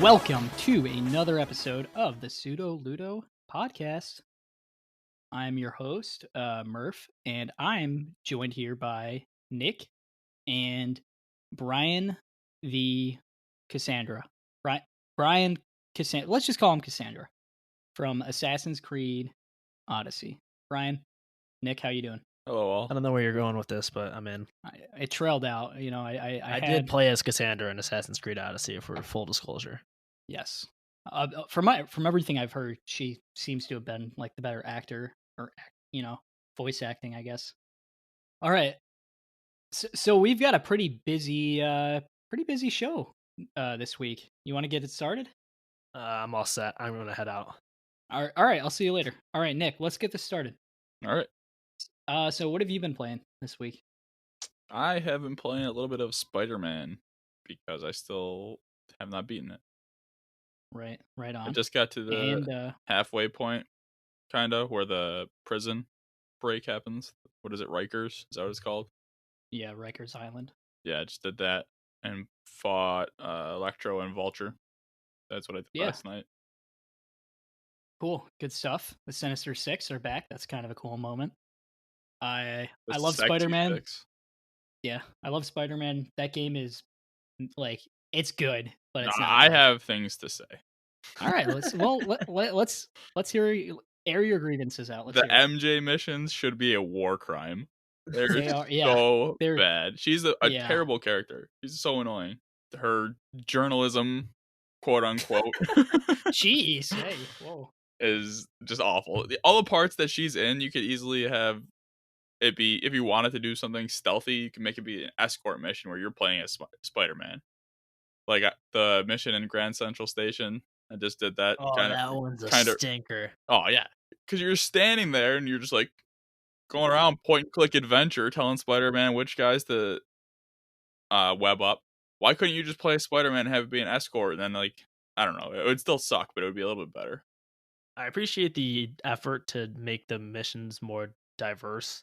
Welcome to another episode of the Pseudo Ludo podcast. I'm your host, Murph, and I'm joined here by Nick and Brian the Cassandra. Brian Cassandra. Let's just call him Cassandra from Assassin's Creed Odyssey. Brian, Nick, how you doing? Hello, all. I don't know where you're going with this, but I'm in. I trailed out. You know, I did play as Cassandra in Assassin's Creed Odyssey, for full disclosure. Yes. From everything I've heard, she seems to have been like the better actor, or voice acting, I guess. All right. So we've got a pretty busy show this week. You want to get it started? I'm all set. I'm gonna head out. All right. I'll see you later. All right, Nick. Let's get this started. All right. So what have you been playing this week? I have been playing a little bit of Spider-Man because I still have not beaten it. Right on. I just got to the halfway point, kind of, where the prison break happens. What is it, Rikers? Is that what it's called? Yeah, Rikers Island. Yeah, I just did that and fought Electro and Vulture. That's what I did last night. Cool. Good stuff. The Sinister Six are back. That's kind of a cool moment. I love Spider-Man. Yeah, I love Spider-Man. That game is like, it's good, but it's not. I have things to say. All right, let's hear, air your grievances out. The MJ missions should be a war crime. They're so bad. She's a terrible character. She's so annoying. Her journalism, quote unquote, jeez, hey, whoa, is just awful. All the parts that she's in, you could easily have it be, if you wanted to do something stealthy, you can make it be an escort mission where you're playing as Spider-Man. Like the mission in Grand Central Station, I just did that. Oh, that one's a stinker. Oh yeah, because you're standing there and you're just like going around point and click adventure, telling Spider-Man which guys to web up. Why couldn't you just play Spider-Man and have it be an escort? And then, like, I don't know, it would still suck, but it would be a little bit better. I appreciate the effort to make the missions more diverse,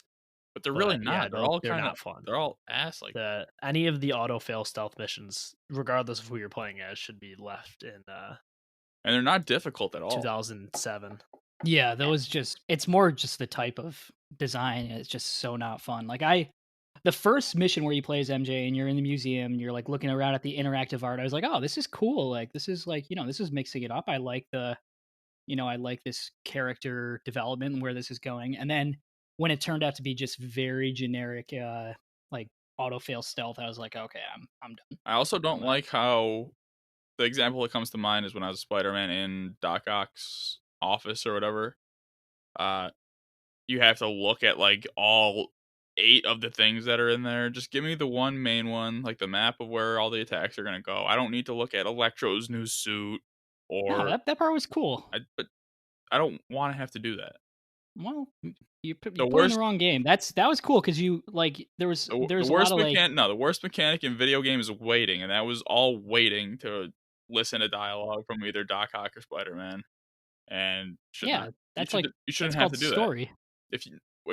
but they're really not. Yeah, they're all kind of of fun. They're all ass like any of the auto fail stealth missions, regardless of who you're playing as, should be left in. And they're not difficult at all. 2007. Yeah, it's more just the type of design. It's just so not fun. Like the first mission where you play as MJ and you're in the museum and you're like looking around at the interactive art, I was like, oh, this is cool. Like this is like, this is mixing it up. I like I like this character development and where this is going. And then when it turned out to be just very generic, like auto fail stealth, I was like, okay, I'm done. I also don't like how the example that comes to mind is when I was Spider-Man in Doc Ock's office or whatever. You have to look at like all 8 of the things that are in there. Just give me the one main one, like the map of where all the attacks are gonna go. I don't need to look at Electro's new suit or that part was cool. But I don't want to have to do that. Well, you put in the wrong game. That was cool because you like there's the a lot of the worst mechanic in video games is waiting, and that was all waiting to listen to dialogue from either Doc Ock or Spider-Man. And you shouldn't have to do that. If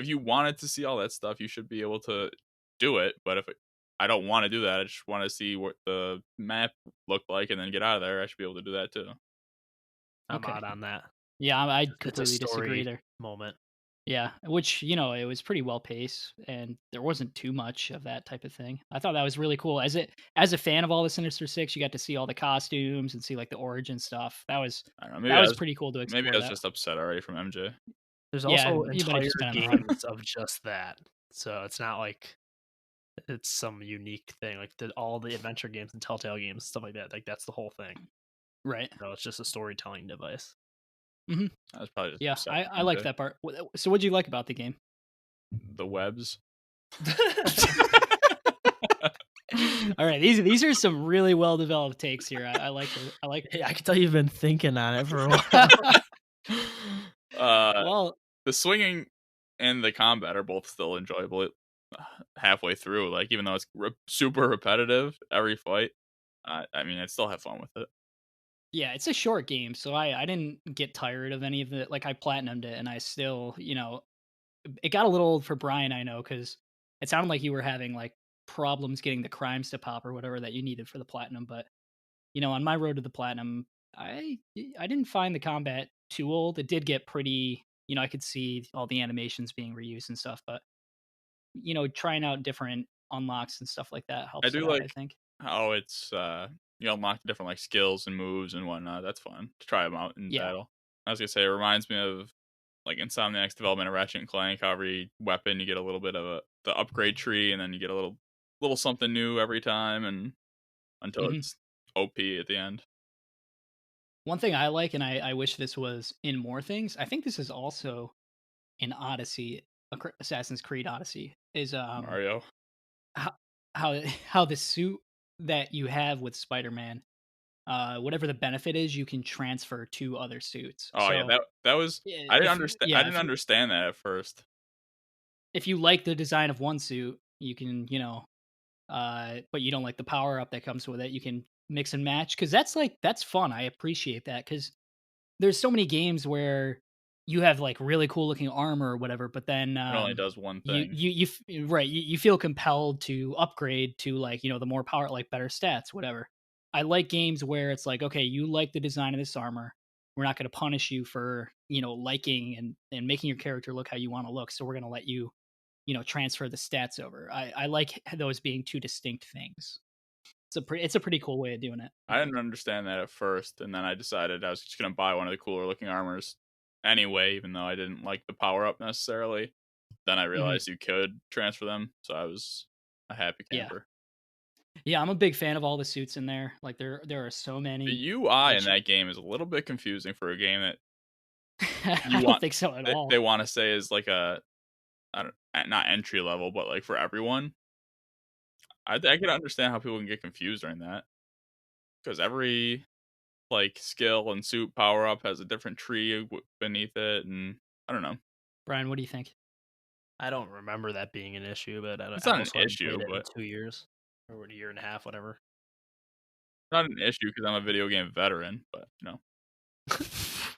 you wanted to see all that stuff, you should be able to do it. But I don't want to do that, I just want to see what the map looked like and then get out of there, I should be able to do that too. I'm out on that. Yeah, I completely disagree there. Moment. Yeah, which, it was pretty well paced and there wasn't too much of that type of thing. I thought that was really cool. As a fan of all the Sinister Six, you got to see all the costumes and see like the origin stuff. That was pretty cool to explore. Maybe I was just upset already from MJ. There's also entire games of just that. So it's not like it's some unique thing. Like all the adventure games and Telltale games, stuff like that. Like that's the whole thing. Right. No, it's just a storytelling device. Mm-hmm. I was probably just I like that part. So what do you like about the game? The webs. All right, these are some really well developed takes here. I like it. Hey, I can tell you've been thinking on it for a while. Well, the swinging and the combat are both still enjoyable halfway through. Like even though it's super repetitive every fight, I mean I still have fun with it. Yeah, it's a short game, so I didn't get tired of any of it. Like I platinumed it, and I still, it got a little old for Brian, I know, because it sounded like you were having, like, problems getting the crimes to pop or whatever that you needed for the platinum, but, on my road to the platinum, I didn't find the combat too old. It did get pretty, I could see all the animations being reused and stuff, but, trying out different unlocks and stuff like that I helps it do out, I like think. how it's, you unlock different, like, skills and moves and whatnot. That's fun to try them out in Yeah. battle. I was gonna say, it reminds me of, like, Insomniac's development of Ratchet& and Clank, how every weapon you get a little bit of the upgrade tree, and then you get a little something new every time, and until Mhm. it's OP at the end. One thing I like, and I wish this was in more things, I think this is also in Odyssey, Assassin's Creed Odyssey, is, Mario. how how how the suit that you have with Spider-Man, whatever the benefit is, you can transfer to other suits. Oh, yeah, So, that was yeah, I didn't understand that at first. if you like the design of one suit, you can, but you don't like the power up that comes with it, you can mix and match, because that's fun. I appreciate that, because there's so many games where you have, like, really cool looking armor or whatever, but then, It only does one you thing. you you f right, you feel compelled to upgrade to, like, the more power, like, better stats, whatever. I like games where it's like, "Okay, you like the design of this armor. We're not gonna punish you for, liking and making your character look how you wanna look, so we're gonna let you, transfer the stats over." I like those being 2 distinct things. It's a pretty cool way of doing it, I I didn't think. understand that at first, and then I decided I was just gonna buy one of the cooler looking armors anyway, even though I didn't like the power up necessarily. Then I Mhm. realized you could transfer them, so I was a happy Yeah. camper. Yeah, I'm a big fan of all the suits in there. Like, there are so The many UI in that that game is a little bit confusing for a game that I you don't want think so at they all. wanna say is like a I don't not entry level, but, like, for everyone. I could understand how people can get confused during that, because every, like, skill and suit power up has a different tree beneath it, and I don't know. Brian, what do you think? I don't remember that being an issue, but It's I not an also haven't issue, played it in but 2 years or a year and a half, whatever. not an issue because 'cause I'm a video game veteran, but,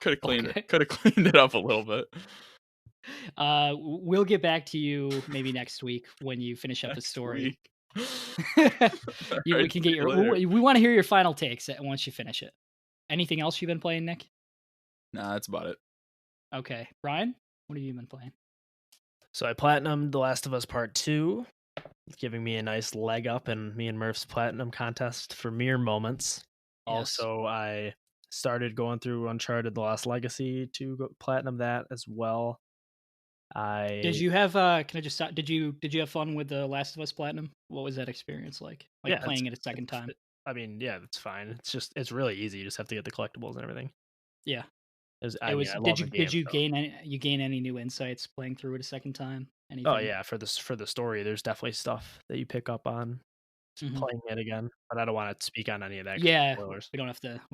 coulda cleaned it Okay. coulda cleaned it up a little bit. We'll get back to you maybe next week when you finish up the Next story. week. We Alright, can see get you your later. we wanna hear your final takes once you finish it. Anything else you've been playing, Nick? Nah, that's about it. Okay. Brian, what have you been playing? So I platinumed The Last of Us Part 2, giving me a nice leg up in me and Murph's platinum contest for mere moments. Yes. Also, I started going through Uncharted: The Lost Legacy to go platinum that as well. Did I you have, can I just stop did you have fun with The Last of Us Platinum? What was that experience like? Like, yeah, playing it a second it's time? I mean, yeah, it's fine. It's really easy. You just have to get the collectibles and everything. Yeah. It I mean, was I did love you the game, did you so. gain any new insights playing through it a second time? Oh Anything? yeah, for the story, there's definitely stuff that you pick up on Mhm. playing it again, but I don't wanna speak on any of that 'cause Yeah, spoilers. we don't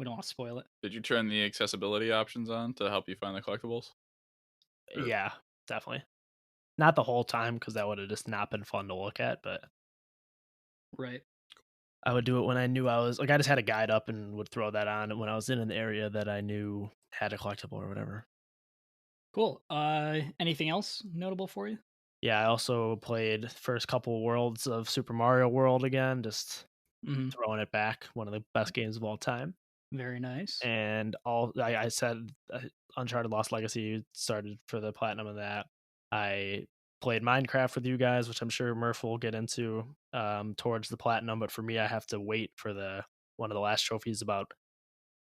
wanna spoil it. Did you turn the accessibility options on to help you find the collectibles? Or Yeah, definitely. Not the whole time because that would've just not been fun to look at, but Right. I would do it when I knew I was like, I just had a guide up and would throw that on when I was in an area that I knew had a collectible or whatever. Cool. Anything else notable for you? Yeah, I also played first couple worlds of Super Mario World again, just Mhm. throwing it back, one of the best games of all time. Very nice. And I said Uncharted Lost Legacy started for the platinum of that. I played Minecraft with you guys, which I'm sure Murph will get into towards the platinum. But for me, I have to wait for the one of the last trophies about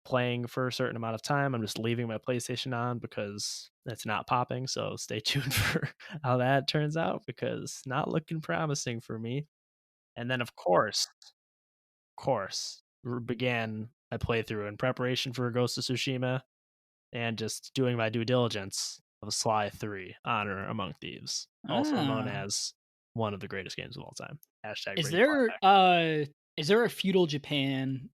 playing for a certain amount of time. I'm just leaving my PlayStation on because it's not popping. So stay tuned for how that turns out because not looking promising for me. And then of course, began my playthrough in preparation for Ghost of Tsushima and just doing my due diligence of Sly 3: Honor Among Thieves, also known Ah. as one of the greatest games of all time. Hashtag Is bring Sly there back. uh is there a feudal Japan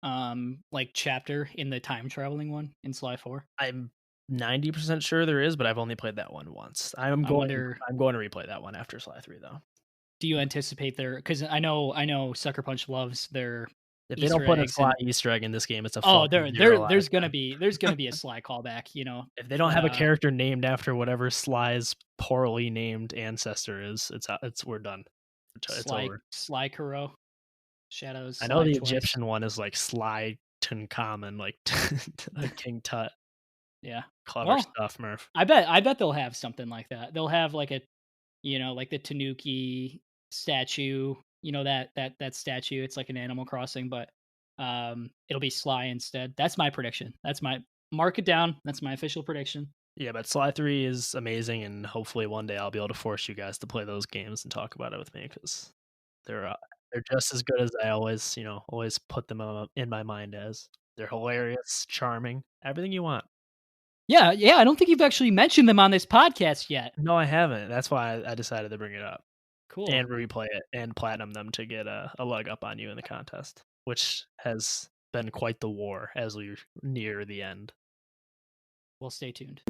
like chapter in the time traveling one in Sly 4? I'm 90% sure there is, but I've only played that one once. I wonder, I'm going to replay that one after Sly 3 though. do you anticipate there, cuz I know Sucker Punch loves their If they don't Easter put a eggs Sly and Easter egg in this game, it's a oh, fucking 0 out of there's gonna 10. be a Sly callback, you know, If they don't but, have a character named after whatever Sly's poorly named ancestor is, it's we're done. It's over. Sly Kuro, Shadows, I know Sly the twice. Egyptian one is like Sly Tutankhamun, like King Tut. Yeah. Clever Well, stuff, Murph. I bet they'll have something like that. They'll have like a, you know, like the Tanuki statue, you know, that statue. It's like an Animal Crossing, but it'll be Sly instead. That's my prediction. That's my mark it down. That's my official prediction. Yeah, but Sly 3 is amazing, and hopefully one day I'll be able to force you guys to play those games and talk about it with me because they're just as good as I always, always put them in my mind as. They're hilarious, charming, everything you want. Yeah, yeah. I don't think you've actually mentioned them on this podcast yet. No, I haven't. That's why I decided to bring it up Cool. and replay it and platinum them to get a leg up on you in the contest, which has been quite the war as we near the end. Well, stay tuned.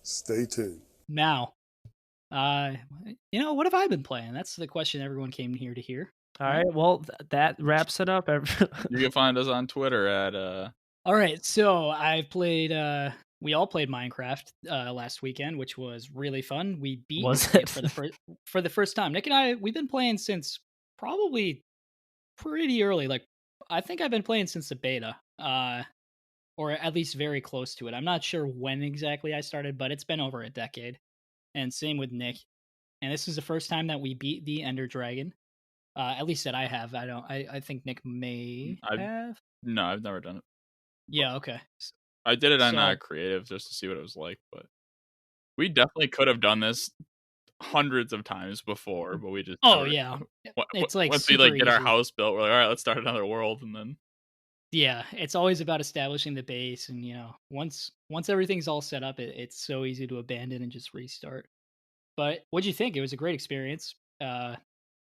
Stay tuned. Now, you know, what have I been playing? That's the question everyone came here to hear. All right. Well, that wraps it up. You can find us on Twitter at. All right. So I played. We all played Minecraft last weekend, which was really fun. We beat it for the first time. Nick and I, we've been playing since probably pretty early. Like I think I've been playing since the beta, or at least very close to it. I'm not sure when exactly I started, but it's been over a decade. And same with Nick. And this is the first time that we beat the Ender Dragon. At least that I have. I don't. I think Nick may have. No, I've never done it. Yeah. Okay. I did it on creative just to see what it was like, but we definitely could have done this hundreds of times before, but we just yeah. It's like once we get our house built, we're like, all right, let's start another world, and then yeah, it's always about establishing the base, and once everything's all set up, it's so easy to abandon and just restart. But what'd you think? It was a great experience.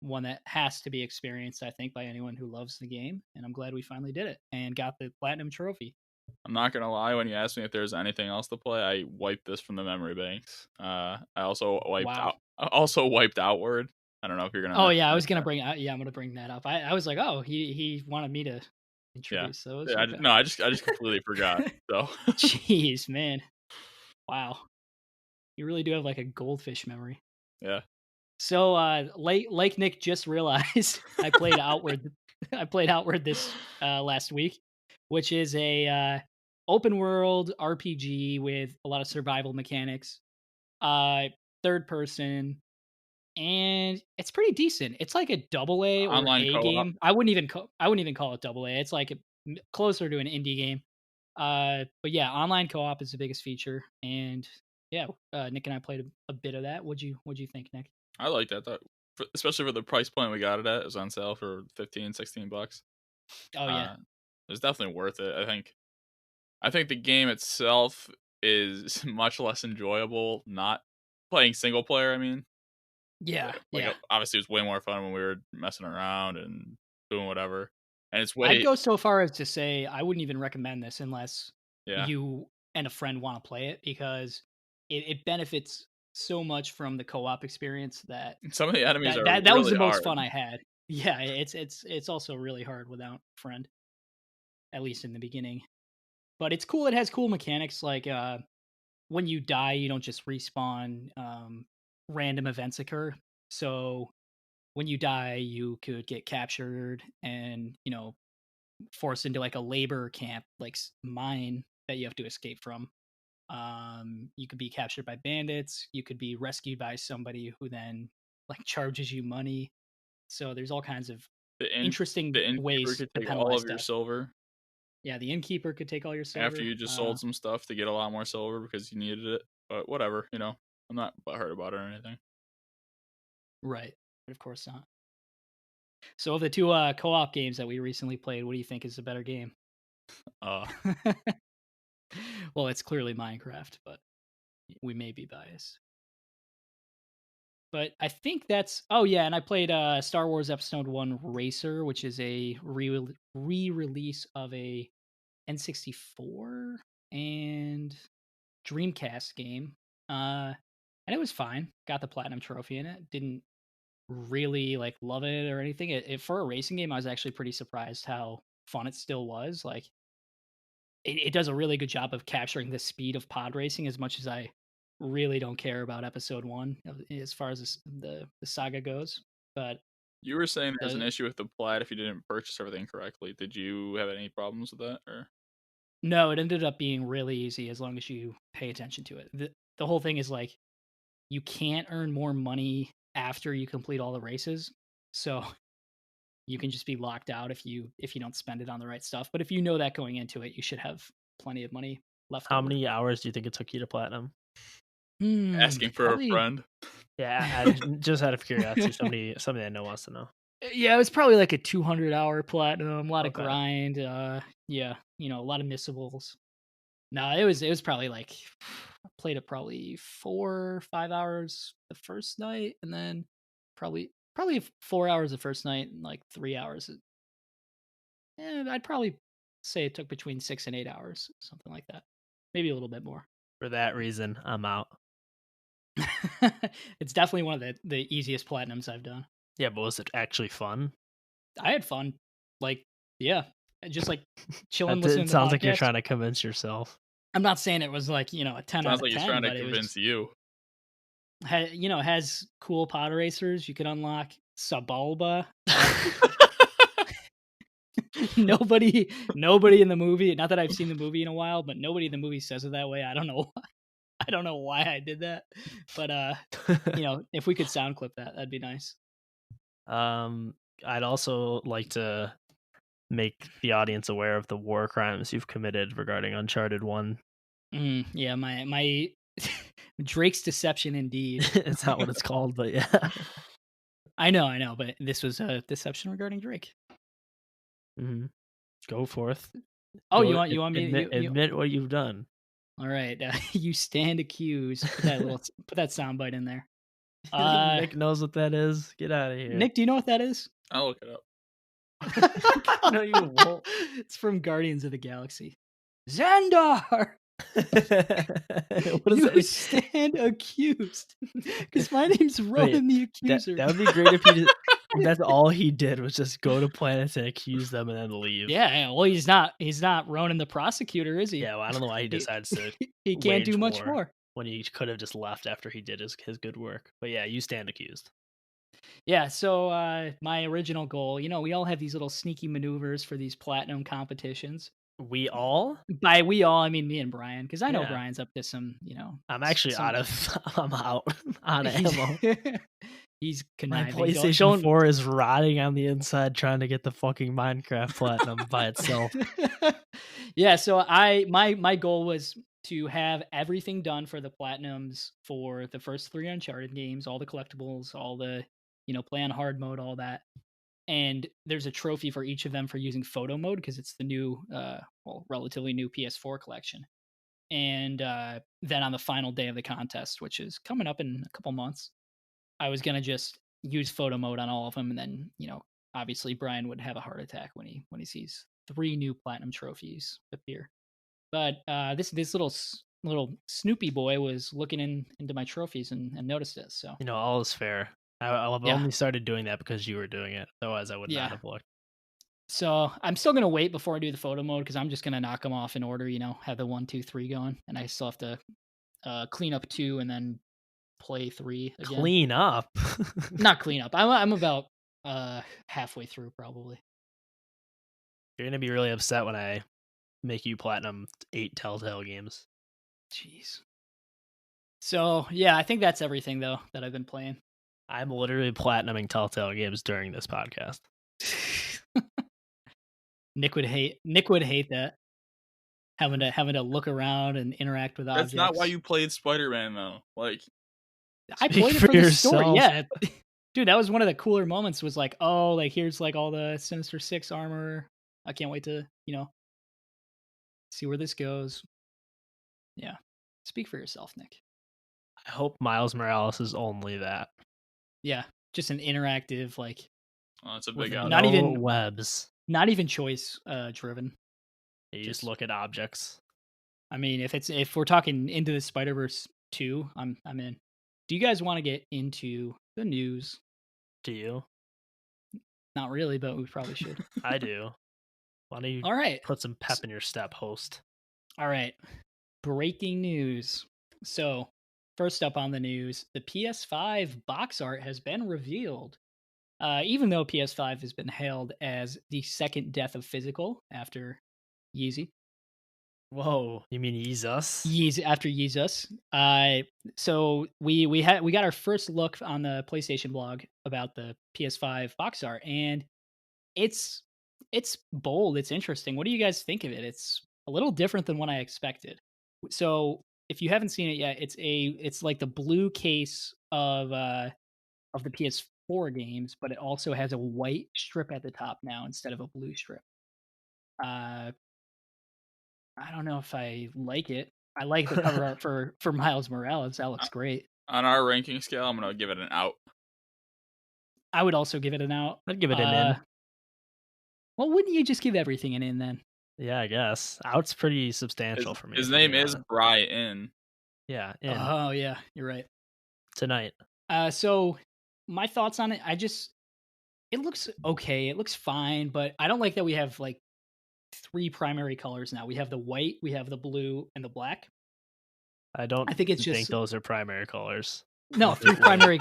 One that has to be experienced, I think, by anyone who loves the game, and I'm glad we finally did it and got the platinum trophy. I'm not gonna lie, when you asked me if there's anything else to play, I wiped this from the memory banks. I also wiped Outward. I don't know if you're gonna. Oh yeah, I was gonna bring. Yeah, I'm gonna bring that up. I was like, oh, he wanted me to introduce those. Yeah, okay. I just completely forgot. So. Jeez, man. Wow. You really do have like a goldfish memory. Yeah. So, like Nick just realized, I played Outward. I played Outward this last week, which is a open world RPG with a lot of survival mechanics, third person, and it's pretty decent. It's like a double A or online A co-op. game. I wouldn't even call it double A. It's like closer to an indie game. But yeah, online co-op is the biggest feature, and yeah, Nick and I played a bit of that. What'd you think, Nick? I like that, especially for the price point we got it at. It was on sale for $15-$16. Oh yeah, it's definitely worth it. I think the game itself is much less enjoyable not playing single player. I mean, yeah. Obviously, it was way more fun when we were messing around and doing whatever. And it's I'd go so far as to say I wouldn't even recommend this unless you and a friend want to play it, because it benefits so much from the co-op experience that some of the enemies are that really was the most hard. fun I had. Yeah, it's also really hard without a friend, at least in the beginning. But it's cool. It has cool mechanics like when you die, you don't just respawn. Random events occur. So when you die, you could get captured and forced into like a labor camp, like mine that you have to escape from. You could be captured by bandits. You could be rescued by somebody who then like charges you money. So there's all kinds of interesting ways to take penalize all of your silver. Yeah, the innkeeper could take all your silver after you just sold some stuff to get a lot more silver because you needed it. But whatever, I'm not butthurt about it or anything. Right, of course not. So of the two co-op games that we recently played, what do you think is the better game? Well, it's clearly Minecraft, but we may be biased. But I think that's... Oh, yeah, and I played Star Wars Episode 1 Racer, which is a re-release of a N64 and Dreamcast game. And it was fine. Got the Platinum Trophy in it. Didn't really like love it or anything. For a racing game, I was actually pretty surprised how fun it still was. Like it does a really good job of capturing the speed of pod racing as much as I really don't care about episode 1 as far as the saga goes. But you were saying there's an issue with the plat if you didn't purchase everything correctly. Did you have any problems with that, or? No, it ended up being really easy as long as you pay attention to it. The whole thing is like you can't earn more money after you complete all the races. So you can just be locked out if you don't spend it on the right stuff. But if you know that going into it, you should have plenty of money left How over. many hours do you think it took you to platinum? Asking for a friend. Yeah, just out of curiosity, somebody I know wants to know. Yeah, it was probably like a 200-hour platinum, a lot of grind. Yeah, a lot of missables. No, it was probably like I played it probably 4 or 5 hours the first night, and then probably 4 hours the first night, and like 3 hours. I'd probably say it took between 6 and 8 hours, something like that. Maybe a little bit more. For that reason, I'm out. It's definitely one of the easiest platinums I've done. Yeah, but was it actually fun? I had fun. Like, yeah, just like chilling, listening to sounds podcasts. Like you're trying to convince yourself. I'm not saying it was like, a 10 out of 10. Sounds like he's trying to convince you. Has cool pod racers. You could unlock Sabalba. Nobody in the movie, not that I've seen the movie in a while, but nobody in the movie says it that way. I don't know why. I don't know why I did that. But if we could sound clip that, that'd be nice. I'd also like to make the audience aware of the war crimes you've committed regarding Uncharted 1. Yeah, my Drake's deception indeed. It's not what it's called, but yeah. I know, but this was a deception regarding Drake. Mm-hmm. Go forth. Oh, you want me to admit what you've done? All right, you stand accused. Put that soundbite in there. Nick knows what that is. Get out of here. Nick, do you know what that is? I'll look it up. No, you won't. It's from Guardians of the Galaxy. Xandar! You stand accused. Because my name's Ronan the Accuser. That would be great if that's all he did was just go to planets and accuse them and then leave. Yeah, well, he's not Ronan the prosecutor, is he? Yeah, well, I don't know why he decides to. He can't do much more when he could have just left after he did his good work. But yeah, you stand accused. Yeah, so my original goal, we all have these little sneaky maneuvers for these platinum competitions. We all? By we all, I mean me and Brian, because I know Brian's up to some, I'm actually I'm out of ammo. He's conniving. My PlayStation 4 is rotting on the inside trying to get the fucking Minecraft platinum by itself. Yeah, so my goal was to have everything done for the platinums for the first 3 Uncharted games, all the collectibles, all the, play on hard mode, all that. And there's a trophy for each of them for using photo mode because it's the new, relatively new PS4 collection. And then on the final day of the contest, which is coming up in a couple months, I was going to just use photo mode on all of them. And then, obviously Brian would have a heart attack when he sees 3 new platinum trophies appear. But this little Snoopy boy was looking into my trophies and noticed it. So, all is fair. I've only started doing that because you were doing it. Otherwise, I would not have looked. So I'm still going to wait before I do the photo mode because I'm just going to knock them off in order, have the 1, 2, 3 going. And I still have to clean up 2 and then play 3 again. Clean up? Not clean up. I'm about halfway through probably. You're going to be really upset when I make you platinum 8 Telltale games. Jeez. So, yeah, I think that's everything, though, that I've been playing. I'm literally platinuming Telltale games during this podcast. Nick would hate that. Having to look around and interact with objects. That's not why you played Spider-Man, though. Like, I played it for the story. Yeah, dude, that was one of the cooler moments. Was like, oh, like here's like all the Sinister Six armor. I can't wait to see where this goes. Yeah, speak for yourself, Nick. I hope Miles Morales is only that. Yeah, just an interactive like. Oh, it's a big out. Not even webs. Not even choice driven. You just look at objects. I mean, if we're talking Into the Spider-Verse 2, I'm in. Do you guys want to get into the news? Do you? Not really, but we probably should. I do. Why don't you All right. put some pep in your step, host? All right. Breaking news. So, first up on the news, the PS5 box art has been revealed. Even though PS5 has been hailed as the second death of physical after Yeezy. Whoa, you mean Jesus? Yeezy after Yeezus. So we got our first look on the PlayStation blog about the PS5 box art, and it's bold. It's interesting. What do you guys think of it? It's a little different than what I expected. So if you haven't seen it yet, it's like the blue case of the PS4 games, but it also has a white strip at the top now instead of a blue strip. I don't know if I like it. I like the cover art for Miles Morales. That looks great. On our ranking scale, I'm gonna give it an out. I would also give it an out. I'd give it an in. Well, wouldn't you just give everything an in then? Yeah, I guess. Out's pretty substantial for me. His name is Brian. Yeah, in. Oh, yeah, you're right. Tonight. So my thoughts on it, it looks okay. It looks fine, but I don't like that we have like 3 primary colors now. We have the white, we have the blue, and the black. I think those are primary colors. No, 3 primary.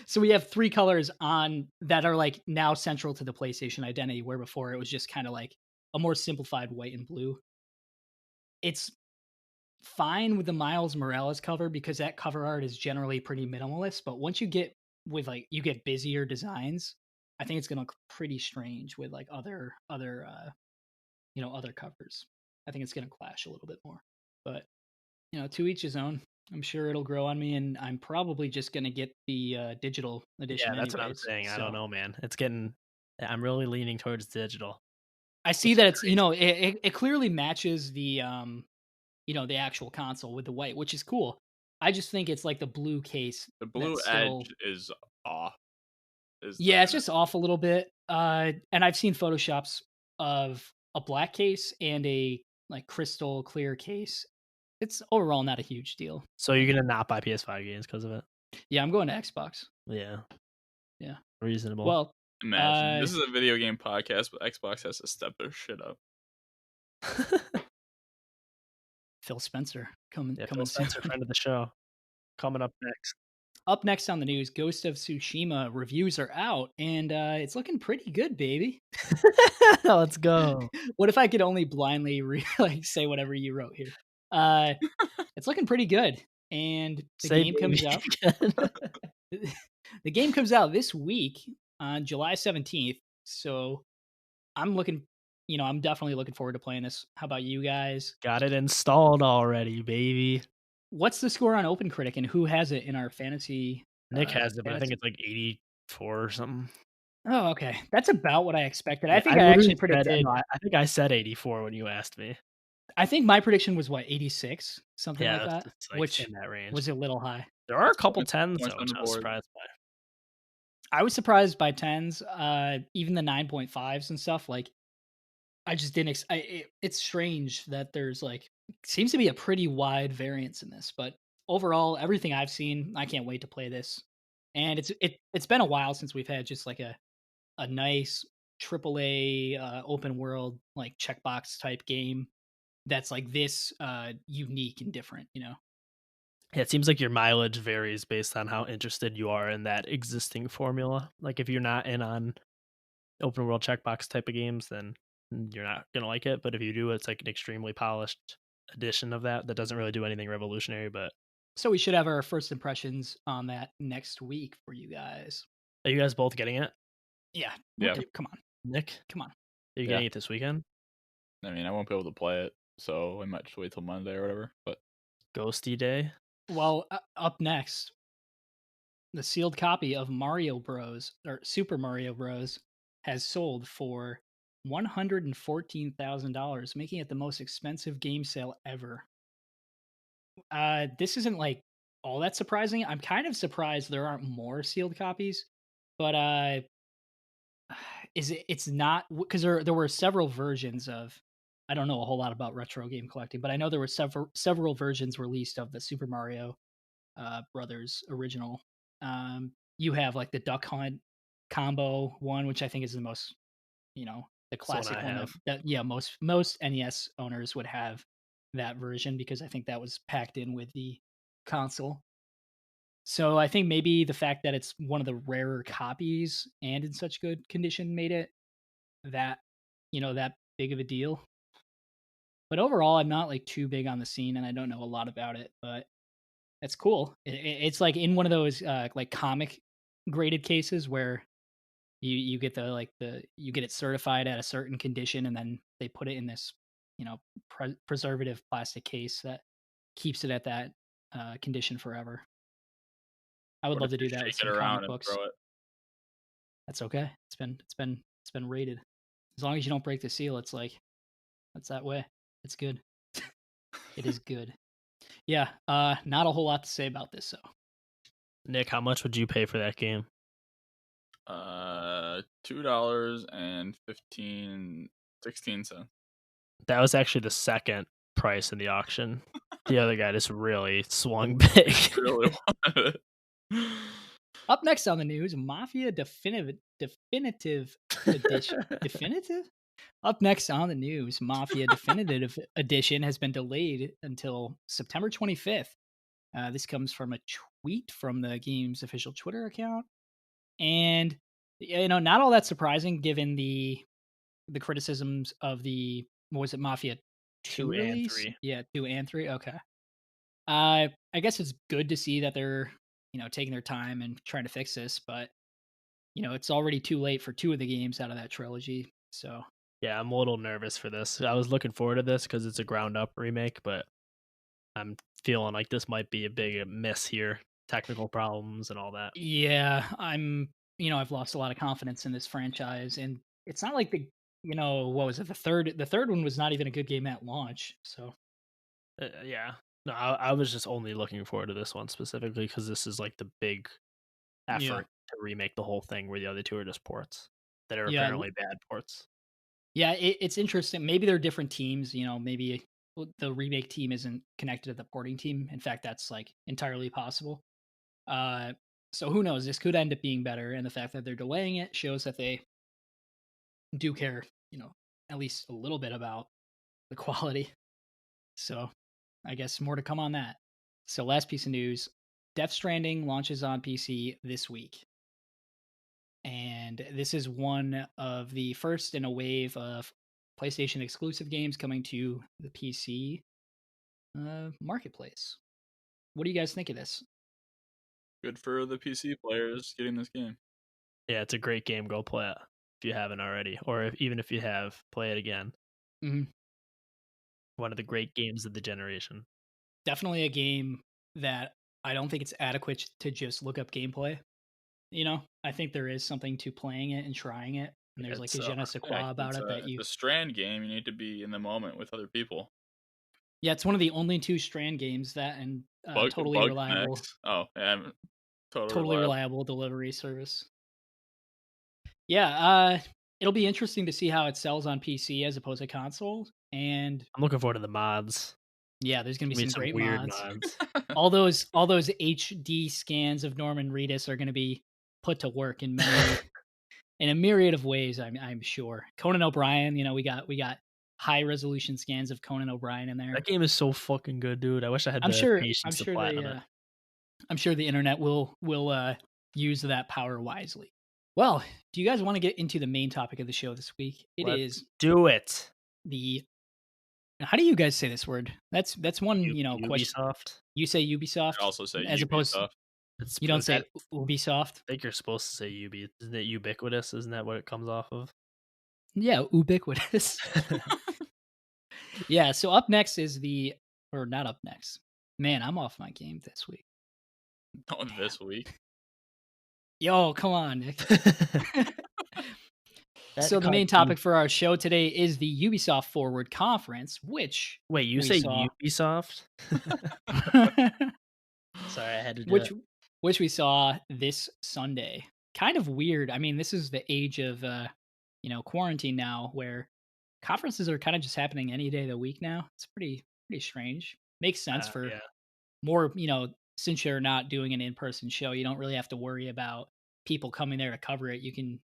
So we have 3 colors on that are like now central to the PlayStation identity, where before it was just kind of like a more simplified white and blue. It's fine with the Miles Morales cover because that cover art is generally pretty minimalist, but once you get busier designs, I think it's going to look pretty strange with like other covers. I think it's going to clash a little bit more. But to each his own. I'm sure it'll grow on me, and I'm probably just going to get the digital edition. Yeah, that's what I'm saying. So. I don't know, man. I'm really leaning towards digital. I see that it's it clearly matches the the actual console with the white, which is cool. I just think it's like the blue case. The blue edge is off. It's just off a little bit. And I've seen photoshops of a black case and a like crystal clear case. It's overall not a huge deal. So you're gonna not buy PS5 games because of it? Yeah, I'm going to Xbox. Yeah. Yeah. Reasonable. Well, imagine this is a video game podcast, but Xbox has to step their shit up. Phil Spencer coming. Phil Spencer, friend of the show, coming up next. Up next on the news, Ghost of Tsushima reviews are out, and it's looking pretty good, baby. Let's go. What if I could only blindly say whatever you wrote here? It's looking pretty good, and the game comes out. The game comes out this week on July 17th. So I'm definitely looking forward to playing this. How about you guys? Got it installed already, baby. What's the score on OpenCritic, and who has it in our fantasy? Nick has it, but I think it's like 84 or something. Oh, okay. That's about what I expected. I think I actually predicted. I think I said 84 when you asked me. I think my prediction was 86, something like that, which in that range was a little high. There are a couple 10s, which I was surprised by. I was surprised by 10s, even the 9.5s and stuff. Like, I just didn't. It's strange that there's seems to be a pretty wide variance in this, but overall, everything I've seen, I can't wait to play this. And it's been a while since we've had just like a nice AAA open world like checkbox type game that's like this unique and different, Yeah, it seems like your mileage varies based on how interested you are in that existing formula. Like if you're not in on open world checkbox type of games, then you're not gonna like it. But if you do, it's like an extremely polished edition of that doesn't really do anything revolutionary. But so we should have our first impressions on that next week for you guys. Are you guys both getting it? Yeah. Come on, Nick. Come on. Are you getting it this weekend? I mean, I won't be able to play it, so I might just wait till Monday or whatever. But Ghosty Day. Well, up next, the sealed copy of Mario Bros. Or Super Mario Bros. Has sold for $114,000, making it the most expensive game sale ever. This isn't like all that surprising. I'm kind of surprised there aren't more sealed copies, but it's not because there were several versions of. I don't know a whole lot about retro game collecting, but I know there were several versions released of the Super Mario Brothers original. you have like the Duck Hunt combo one, which I think is the most, the classic one that most NES owners would have that version, because I think that was packed in with the console. So I think maybe the fact that it's one of the rarer copies and in such good condition made it that, that big of a deal. But overall, I'm not like too big on the scene, and I don't know a lot about it, but it's cool. It's like in one of those like comic graded cases where you get you get it certified at a certain condition, and then they put it in this preservative plastic case that keeps it at that condition forever. I would love to do that with some comic books. Throw it? That's okay. It's been rated. As long as you don't break the seal, it's like that's that way. It's good. It is good. Yeah, not a whole lot to say about this though. Nick, how much would you pay for that game? $2.16. That was actually the second price in the auction. The other guy just really swung big. Really wanted it. Up next on the news, Mafia Definitive Edition. Definitive? Up next on the news, Mafia Definitive Edition has been delayed until September 25th. This comes from a tweet from the game's official Twitter account. And, not all that surprising given the criticisms of the, what was it, Mafia 2 release? And 3. Yeah, 2 and 3. Okay. I guess it's good to see that they're, taking their time and trying to fix this, but, it's already too late for 2 of the games out of that trilogy. So yeah, I'm a little nervous for this. I was looking forward to this because it's a ground up remake, but I'm feeling like this might be a big miss here. Technical problems and all that. Yeah, I've lost a lot of confidence in this franchise, and it's not like what was it? The third one was not even a good game at launch. So yeah, no, I was just only looking forward to this one specifically because this is like the big effort to remake the whole thing, where the other 2 are just ports that are apparently bad ports. Yeah, it's interesting. Maybe they're different teams. Maybe the remake team isn't connected to the porting team. In fact, that's like entirely possible. So who knows? This could end up being better, and the fact that they're delaying it shows that they do care, at least a little bit about the quality. So I guess more to come on that. So last piece of news, Death Stranding launches on PC this week. And this is one of the first in a wave of PlayStation exclusive games coming to the PC marketplace. What do you guys think of this? Good for the PC players getting this game. Yeah, it's a great game. Go play it if you haven't already, or even if you have, play it again. Mm-hmm. One of the great games of the generation. Definitely a game that I don't think it's adequate to just look up gameplay. I think there is something to playing it and trying it, and there's like a je ne sais quoi about it that you. The Strand game, you need to be in the moment with other people. Yeah, it's one of the only 2 Strand games that, and totally reliable. Oh, yeah, totally reliable delivery service. Yeah, it'll be interesting to see how it sells on PC as opposed to console, and I'm looking forward to the mods. Yeah, there's gonna be some great weird mods. all those HD scans of Norman Reedus are gonna be put to work in a myriad of ways. I'm sure. Conan O'Brien, we got high resolution scans of Conan O'Brien in there. That game is so fucking good, dude. I wish I had patience to platinum it. I'm sure the internet will use that power wisely. Well, do you guys want to get into the main topic of the show this week? Let's do it. How do you guys say this word? That's one, Ubisoft. Question. You say Ubisoft? I also say as Ubisoft. Opposed to, you don't say Ubisoft? I think you're supposed to say Ubi. Isn't it ubiquitous? Isn't that what it comes off of? Yeah, ubiquitous. Yeah, so up next is or not up next. Man, I'm off my game this week. Not this week. Yo, come on, Nick. So the main topic for our show today is the Ubisoft Forward conference, which... Wait, you say Ubisoft? Sorry, I had to do it. Which we saw this Sunday. Kind of weird. I mean, this is the age of, quarantine now, where conferences are kind of just happening any day of the week now. It's pretty strange. Makes sense for more, since you're not doing an in-person show, you don't really have to worry about people coming there to cover it. You can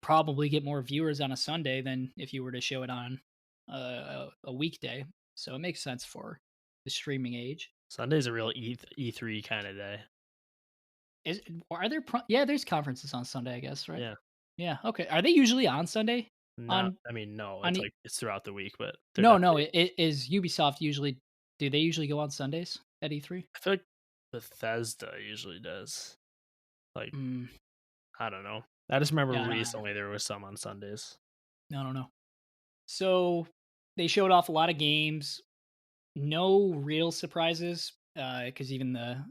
probably get more viewers on a Sunday than if you were to show it on a weekday. So it makes sense for the streaming age. Sunday's a real E3 kind of day. Are there? Yeah, there's conferences on Sunday, I guess, right? Yeah. Yeah. Okay. Are they usually on Sunday? No, I mean, no. It's like it's throughout the week, but no. It is Ubisoft usually. Do they usually go on Sundays at E3? I feel like Bethesda usually does. Like, I don't know. I just remember recently there was some on Sundays. I don't know. So they showed off a lot of games. No real surprises, because even the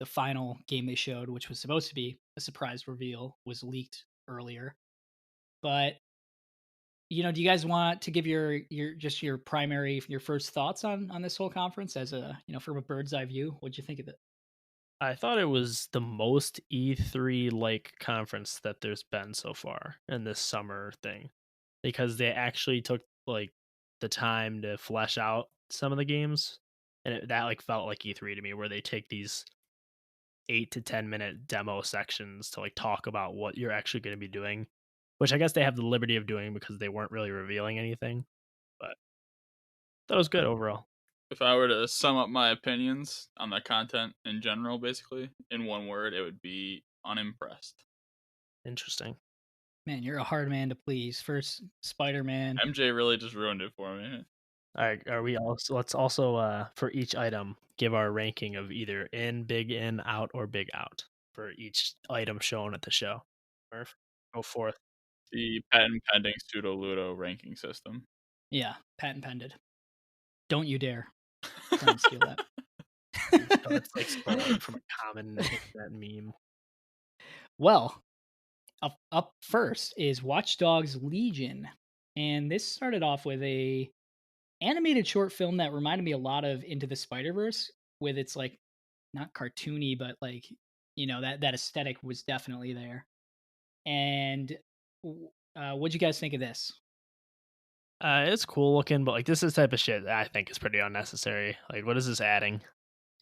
final game they showed, which was supposed to be a surprise reveal, was leaked earlier. But do you guys want to give your first thoughts on this whole conference as a from a bird's eye view? What'd you think of it? I thought it was the most E3 like conference that there's been so far in this summer thing, because they actually took like the time to flesh out some of the games, and that like felt like E3 to me, where they take these 8 to 10 minute demo sections to like talk about what you're actually going to be doing, which I guess they have the liberty of doing because they weren't really revealing anything, but that was good overall. If I were to sum up my opinions on the content in general, basically, in one word, it would be unimpressed. Interesting. Man, you're a hard man to please. First, Spider-Man. MJ really just ruined it for me. All right, let's also for each item give our ranking of either big in, out, or big out for each item shown at the show. Murph, go forth. The patent pending Pseudo Ludo ranking system. Yeah, patent pended. Don't you dare try and steal that. It's like stolen from a common internet meme. Well, up first is Watch Dogs Legion, and this started off with a animated short film that reminded me a lot of Into the Spider-Verse, with its like not cartoony, but like that aesthetic was definitely there. And what'd you guys think of this? It's cool looking, but like this is the type of shit that I think is pretty unnecessary. Like, what is this adding?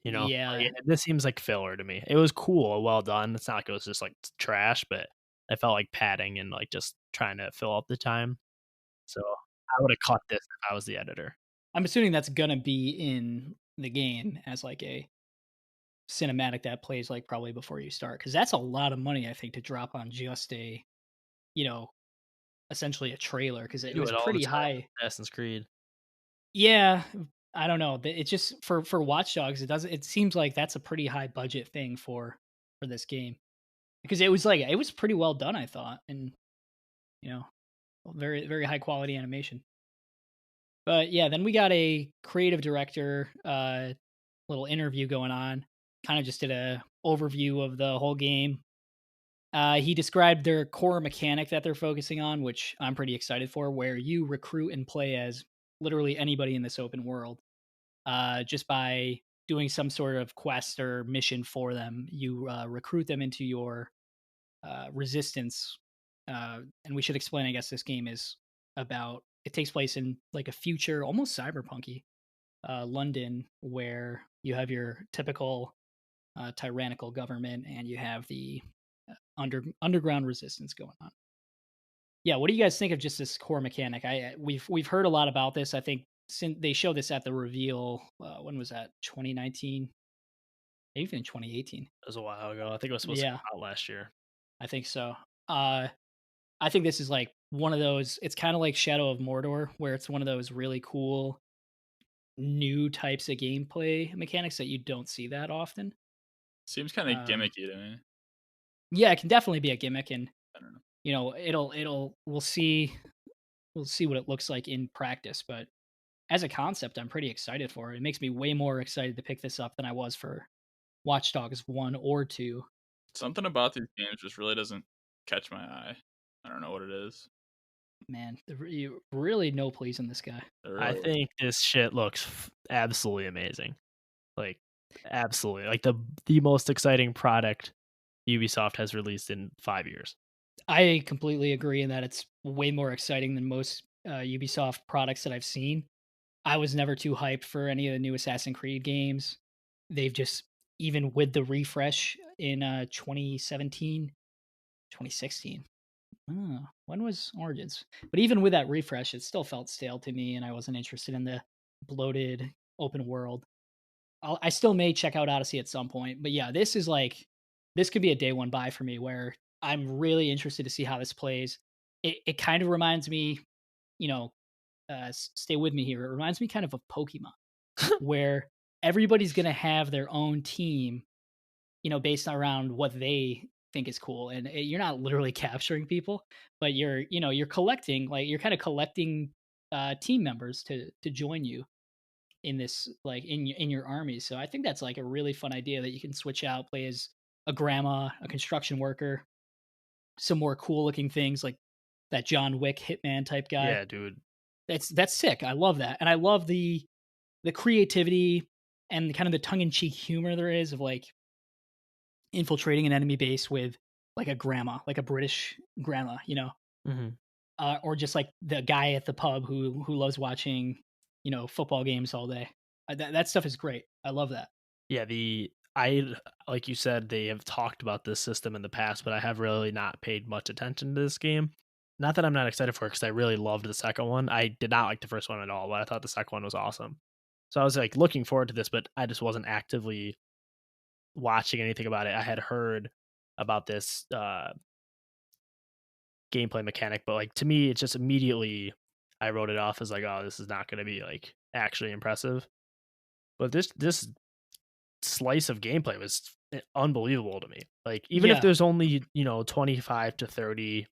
Yeah, like, this seems like filler to me. It was cool, well done. It's not like it was just like trash, but I felt like padding and like just trying to fill up the time. So I would have cut this if I was the editor. I'm assuming that's gonna be in the game as like a cinematic that plays like probably before you start, because that's a lot of money I think to drop on just a essentially a trailer, because it was pretty high. Assassin's Creed. Yeah, I don't know. It's just for Watch Dogs. It seems like that's a pretty high budget thing for this game, because it was pretty well done, I thought, and very very high quality animation. But yeah, then we got a creative director little interview going on. Kind of just did a overview of the whole game. He described their core mechanic that they're focusing on, which I'm pretty excited for, where you recruit and play as literally anybody in this open world. Just by doing some sort of quest or mission for them, you recruit them into your resistance. And we should explain, I guess, this game is about, it takes place in like a future, almost cyberpunky London, where you have your typical tyrannical government and you have the underground resistance going on. Yeah, what do you guys think of just this core mechanic? We've heard a lot about this. I think since they showed this at the reveal, when was that? 2019, even 2018. It was a while ago. I think it was supposed to come out last year. I think so. I think this is like one of those. It's kind of like Shadow of Mordor, where it's one of those really cool new types of gameplay mechanics that you don't see that often. Seems kind of gimmicky to me. Yeah, it can definitely be a gimmick, and I don't know. We'll see what it looks like in practice, but as a concept, I'm pretty excited for it. It makes me way more excited to pick this up than I was for Watch Dogs 1 or 2. Something about these games just really doesn't catch my eye. I don't know what it is. Man, you really no pleasing this guy. I think this shit looks absolutely amazing. Like, absolutely. Like the most exciting product Ubisoft has released in 5 years. I completely agree in that it's way more exciting than most Ubisoft products that I've seen. I was never too hyped for any of the new Assassin's Creed games. they've just, even with the refresh in 2017, 2016. When was Origins? But even with that refresh, it still felt stale to me, and I wasn't interested in the bloated open world. I still may check out Odyssey at some point, but yeah, this could be a day one buy for me, where I'm really interested to see how this plays. It kind of reminds me, you know, stay with me here. It reminds me kind of Pokemon, where everybody's gonna have their own team, based around what they think is cool, and you're not literally capturing people, but you're collecting, like you're kind of collecting team members to join you in this, like in your army. So I think that's like a really fun idea, that you can switch out, play as a grandma, a construction worker, some more cool looking things like that John Wick hitman type guy. Yeah, dude. That's sick. I love that. And I love the creativity and kind of the tongue-in-cheek humor there is, of like infiltrating an enemy base with like a grandma, like a British grandma, Mm-hmm. Or just like the guy at the pub who loves watching, football games all day. That stuff is great. I love that. Yeah, I like you said, they have talked about this system in the past, but I have really not paid much attention to this game. Not that I'm not excited for it, because I really loved the second one. I did not like the first one at all, but I thought the second one was awesome. So I was like looking forward to this, but I just wasn't actively watching anything about it. I had heard about this gameplay mechanic, but like to me, it's just immediately I wrote it off as like, oh, this is not going to be like actually impressive. But this slice of gameplay was unbelievable to me. Like even if there's only 25 to 30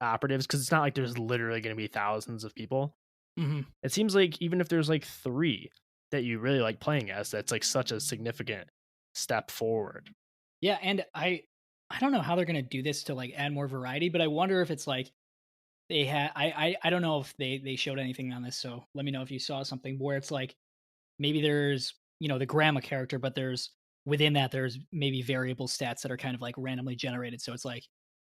operatives, because it's not like there's literally going to be thousands of people. Mm-hmm. It seems like even if there's like 3 that you really like playing as, that's like such a significant step forward. Yeah, and I don't know how they're gonna do this to like add more variety, but I wonder if it's like they had I don't know if they showed anything on this, so let me know if you saw something where it's like maybe there's, the grandma character, but within that there's maybe variable stats that are kind of like randomly generated. So it's like,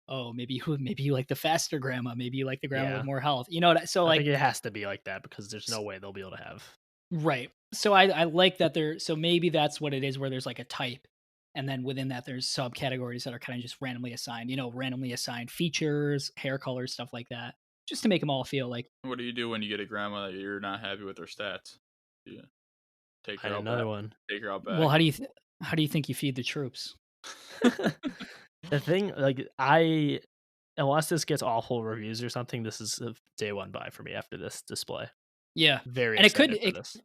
oh, maybe you like the faster grandma, maybe you like the grandma with more health. So I like think it has to be like that, because there's no way they'll be able to have. Right. So I like that so maybe that's what it is, where there's like a type, and then within that there's subcategories that are kind of just randomly assigned, randomly assigned features, hair colors, stuff like that, just to make them all feel like. What do you do when you get a grandma that you're not happy with their stats? Yeah, take her out Another back. one. Take her out back. Well, how do you think you feed the troops? The thing, like, unless this gets awful reviews or something, this is a day one buy for me after this display. Yeah, Very and excited for this.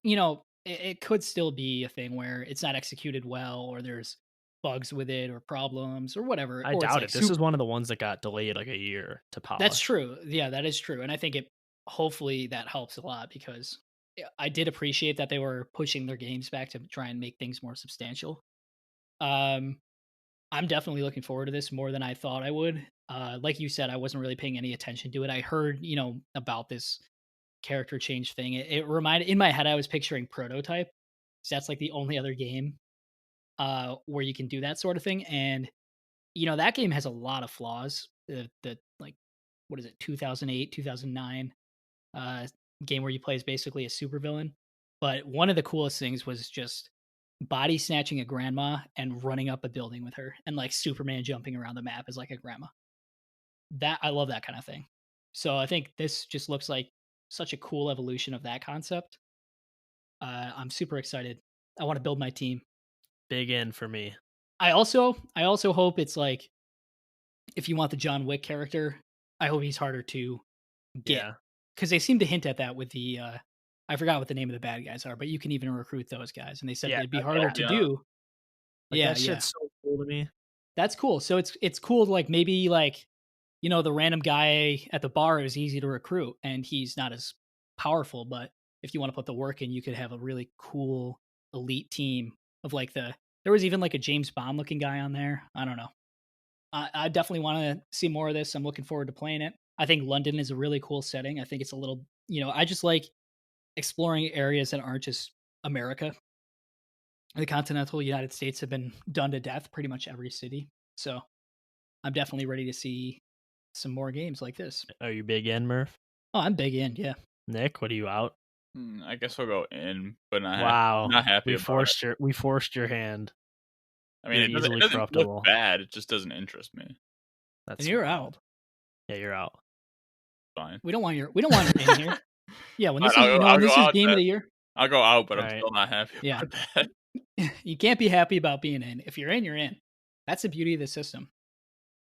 it could still be a thing where it's not executed well, or there's bugs with it, or problems, or whatever. I Or it's doubt like it. This is one of the ones that got delayed like a year to polish. That's true. Yeah, that is true, and I think hopefully that helps a lot, because I did appreciate that they were pushing their games back to try and make things more substantial. Um, I'm definitely looking forward to this more than I thought I would. Like you said, I wasn't really paying any attention to it. I heard, about this character change thing. It reminded, in my head, I was picturing Prototype. So that's like the only other game where you can do that sort of thing. And that game has a lot of flaws. The like, what is it, 2008, 2009 game where you play as basically a supervillain. But one of the coolest things was just body snatching a grandma and running up a building with her, and like Superman jumping around the map as like a grandma. That I love that kind of thing. So I think this just looks like such a cool evolution of that concept. I'm super excited. I want to build my team. Big in for me. I also hope it's like, if you want the John Wick character, I hope he's harder to get. Yeah. Because they seem to hint at that with the I forgot what the name of the bad guys are, but you can even recruit those guys, and they said they'd be harder to do. Like, that shit's so cool to me. That's cool. So it's cool to like, maybe like, the random guy at the bar is easy to recruit and he's not as powerful, but if you want to put the work in, you could have a really cool elite team of like there was even like a James Bond looking guy on there. I don't know. I definitely want to see more of this. I'm looking forward to playing it. I think London is a really cool setting. I think it's a little, I just like exploring areas that aren't just America. The continental United States have been done to death, pretty much every city. So I'm definitely ready to see some more games like this. Are you big in, Murph? Oh, I'm big in, yeah. Nick, what are you out? I guess we'll go in, but Wow. not happy about it. We forced your hand. I mean, You're it easily doesn't look corruptible. bad. It just doesn't interest me. That's And you're wild. out. Yeah, you're out. Fine. We don't want your in here. Yeah, when Fine, this is when this is game of the year. I'll go out, but I'm Alright. still not happy Yeah. about that. You can't be happy about being in. If you're in, you're in. That's the beauty of the system.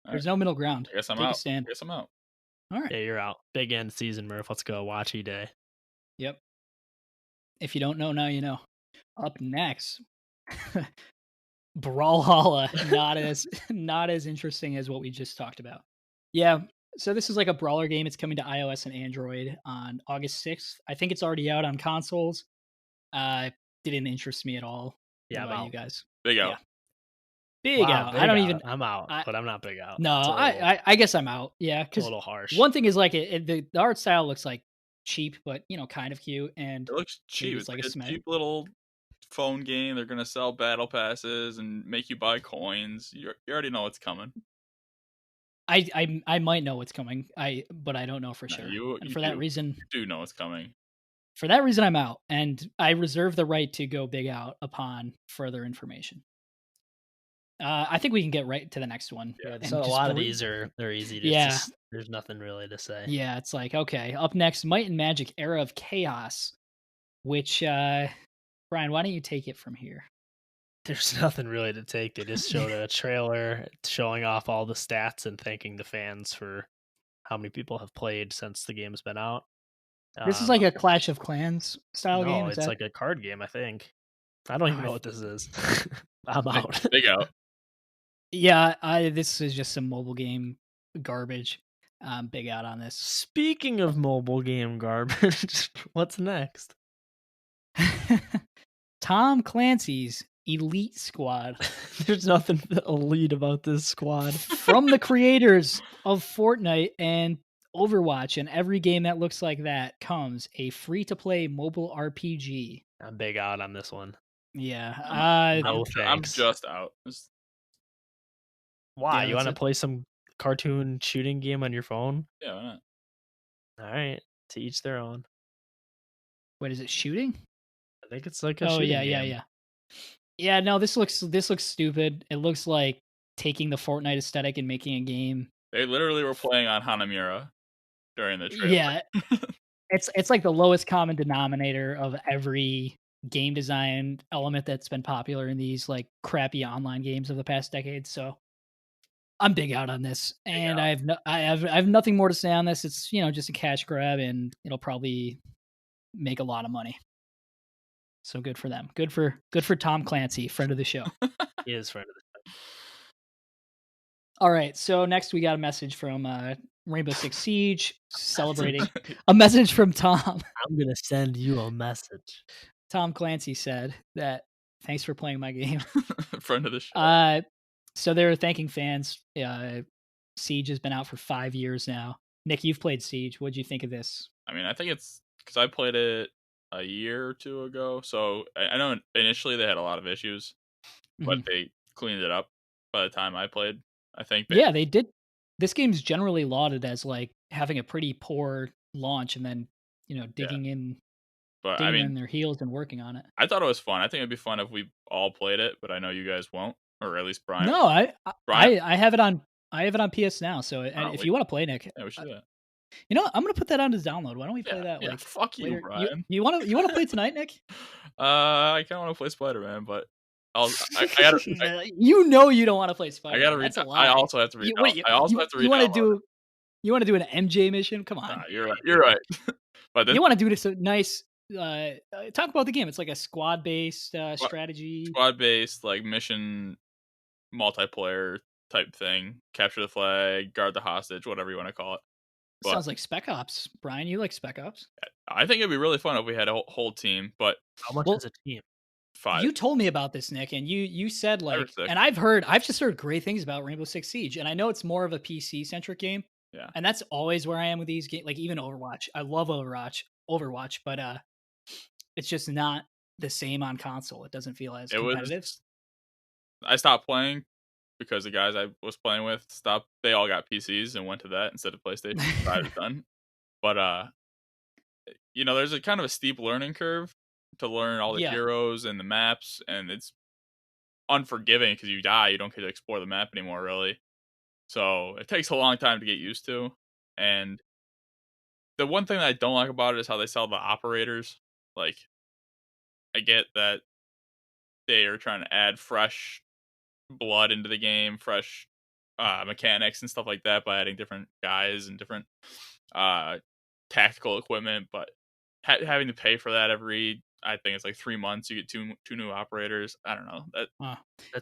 There's no middle ground. I guess I'm Take out. a stand. I guess I'm out. All right. Yeah, you're out. Big end season, Murph. Let's go. Watchy day. Yep. If you don't know, now you know. Up next, Brawlhalla. Not as interesting as what we just talked about. Yeah. So this is like a brawler game. It's coming to iOS and Android on August 6th. I think it's already out on consoles. Didn't interest me at all. Yeah, what about you guys? Big out. Yeah. Big out. Big I don't out. even. I'm out, but I'm not big out. No, I guess I'm out. Yeah, a because little harsh. one thing is like the art style looks like cheap, but kind of cute, and It looks cheap. It's like a cheap little phone game. They're gonna sell battle passes and make you buy coins. You already know what's coming. I might know what's coming. But I don't know for sure. And for that reason, you do know what's coming. For that reason, I'm out, and I reserve the right to go big out upon further information. I think we can get right to the next one. Yeah, so a lot of these they're easy to there's nothing really to say. Yeah, it's like, okay, up next, Might and Magic Era of Chaos, which Brian, why don't you take it from here? There's nothing really to take. They just showed a trailer showing off all the stats and thanking the fans for how many people have played since the game's been out. This is like a Clash of Clans style game? No, it's like a card game, I think. I don't even know what this is. I'm out. Big out. Yeah, this is just some mobile game garbage. Big out on this. Speaking of mobile game garbage, what's next? Tom Clancy's Elite Squad. There's nothing elite about this squad. From the creators of Fortnite and Overwatch, and every game that looks like that comes a free-to-play mobile RPG. I'm big out on this one. Yeah. No thanks. I'm just out. Why? Yeah, you want to play some cartoon shooting game on your phone? Yeah, why not? All right. To each their own. Wait, is it shooting? I think it's like a shooting game. Yeah. Yeah, no, this looks stupid. It looks like taking the Fortnite aesthetic and making a game. They literally were playing on Hanamura during the trailer. Yeah. It's like the lowest common denominator of every game design element that's been popular in these like crappy online games of the past decade. So I'm big out on this, and I have nothing more to say on this. It's just a cash grab, and it'll probably make a lot of money. So good for them. Good for Tom Clancy, friend of the show. He is friend of the show. All right, so next we got a message from Rainbow Six Siege celebrating a message from Tom. I'm gonna send you a message. Tom Clancy said that thanks for playing my game, friend of the show. So they're thanking fans. Siege has been out for 5 years now. Nick, you've played Siege. What'd you think of this? I mean, I think it's because I played it a year or two ago. So I know initially they had a lot of issues, but they cleaned it up by the time I played. I think they did. This game's generally lauded as like having a pretty poor launch and then digging in their heels and working on it. I thought it was fun. I think it'd be fun if we all played it, but I know you guys won't, or at least Brian. No, I have it on PS Now. So if you want to play, Nick, yeah, we should do that. I'm gonna put that on as download. Why don't we play that? Yeah, fuck you, later? Brian. You want to play tonight, Nick? I kind of want to play Spider-Man, but I gotta. You don't want to play Spider-Man. I gotta read. I also have to read. I also have to read. You want to do an MJ mission? Come on. Nah, you're right. You're right. But you want to do this nice. Talk about the game. It's like a squad-based strategy. Squad-based, like mission multiplayer type thing. Capture the flag, guard the hostage, whatever you want to call it. But sounds like Spec Ops. Brian, you like Spec Ops? I think it'd be really fun if we had a whole team, but how much is a team? 5. You told me about this, Nick, and you said like, and I've just heard great things about Rainbow Six Siege, and I know it's more of a PC centric game. Yeah, and that's always where I am with these games. Like even Overwatch, I love Overwatch, but it's just not the same on console. It doesn't feel as competitive. I stopped playing because the guys I was playing with stopped. They all got PCs and went to that instead of PlayStation. I was done. But there's a kind of a steep learning curve to learn all the heroes and the maps, and it's unforgiving because you die, you don't get to explore the map anymore, really. So it takes a long time to get used to. And the one thing that I don't like about it is how they sell the operators. Like, I get that they are trying to add fresh blood into the game, fresh mechanics and stuff like that by adding different guys and different tactical equipment, but having to pay for that I think it's like 3 months, you get two new operators. I don't know.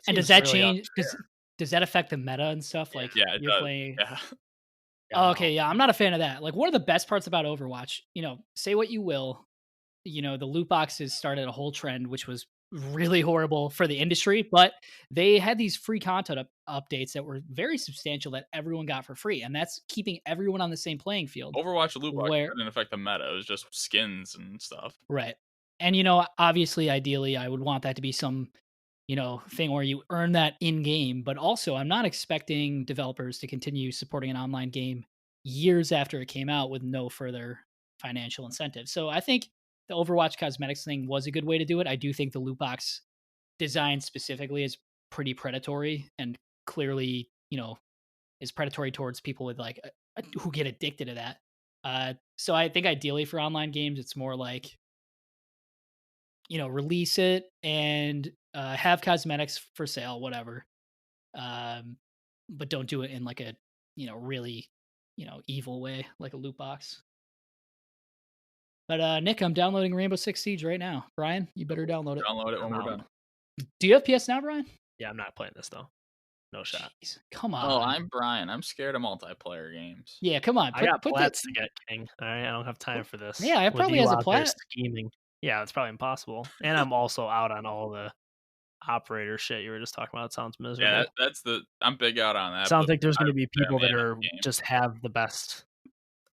And does that change? Does that affect the meta and stuff? Like, yeah, you're playing. Yeah. Oh, okay, yeah, I'm not a fan of that. Like, one of the best parts about Overwatch, say what you will, the loot boxes started a whole trend, which was really horrible for the industry, but they had these free content updates that were very substantial that everyone got for free, and that's keeping everyone on the same playing field. Overwatch loot box didn't affect the meta; it was just skins and stuff. Right, and obviously, ideally, I would want that to be some thing where you earn that in game, but also I'm not expecting developers to continue supporting an online game years after it came out with no further financial incentive. So I think the Overwatch cosmetics thing was a good way to do it. I do think the loot box design specifically is pretty predatory and clearly, is predatory towards people with like who get addicted to that. So I think ideally for online games, it's more like, release it and have cosmetics for sale, whatever. But don't do it in like a, really, evil way, like a loot box. But Nick, I'm downloading Rainbow Six Siege right now. Brian, you better download it. Download it when we're done. Do you have PS Now, Brian? Yeah, I'm not playing this though. No shot. Jeez, come on. Oh, I'm Brian. I'm scared of multiplayer games. Yeah, come on. I got plats to get, King. All right, I don't have time for this. Yeah, I probably has a plat. Scheming. Yeah, it's probably impossible. And I'm also out on all the operator shit you were just talking about. It sounds miserable. Yeah, I'm big out on that. Sounds like there's going to be people that are just have the best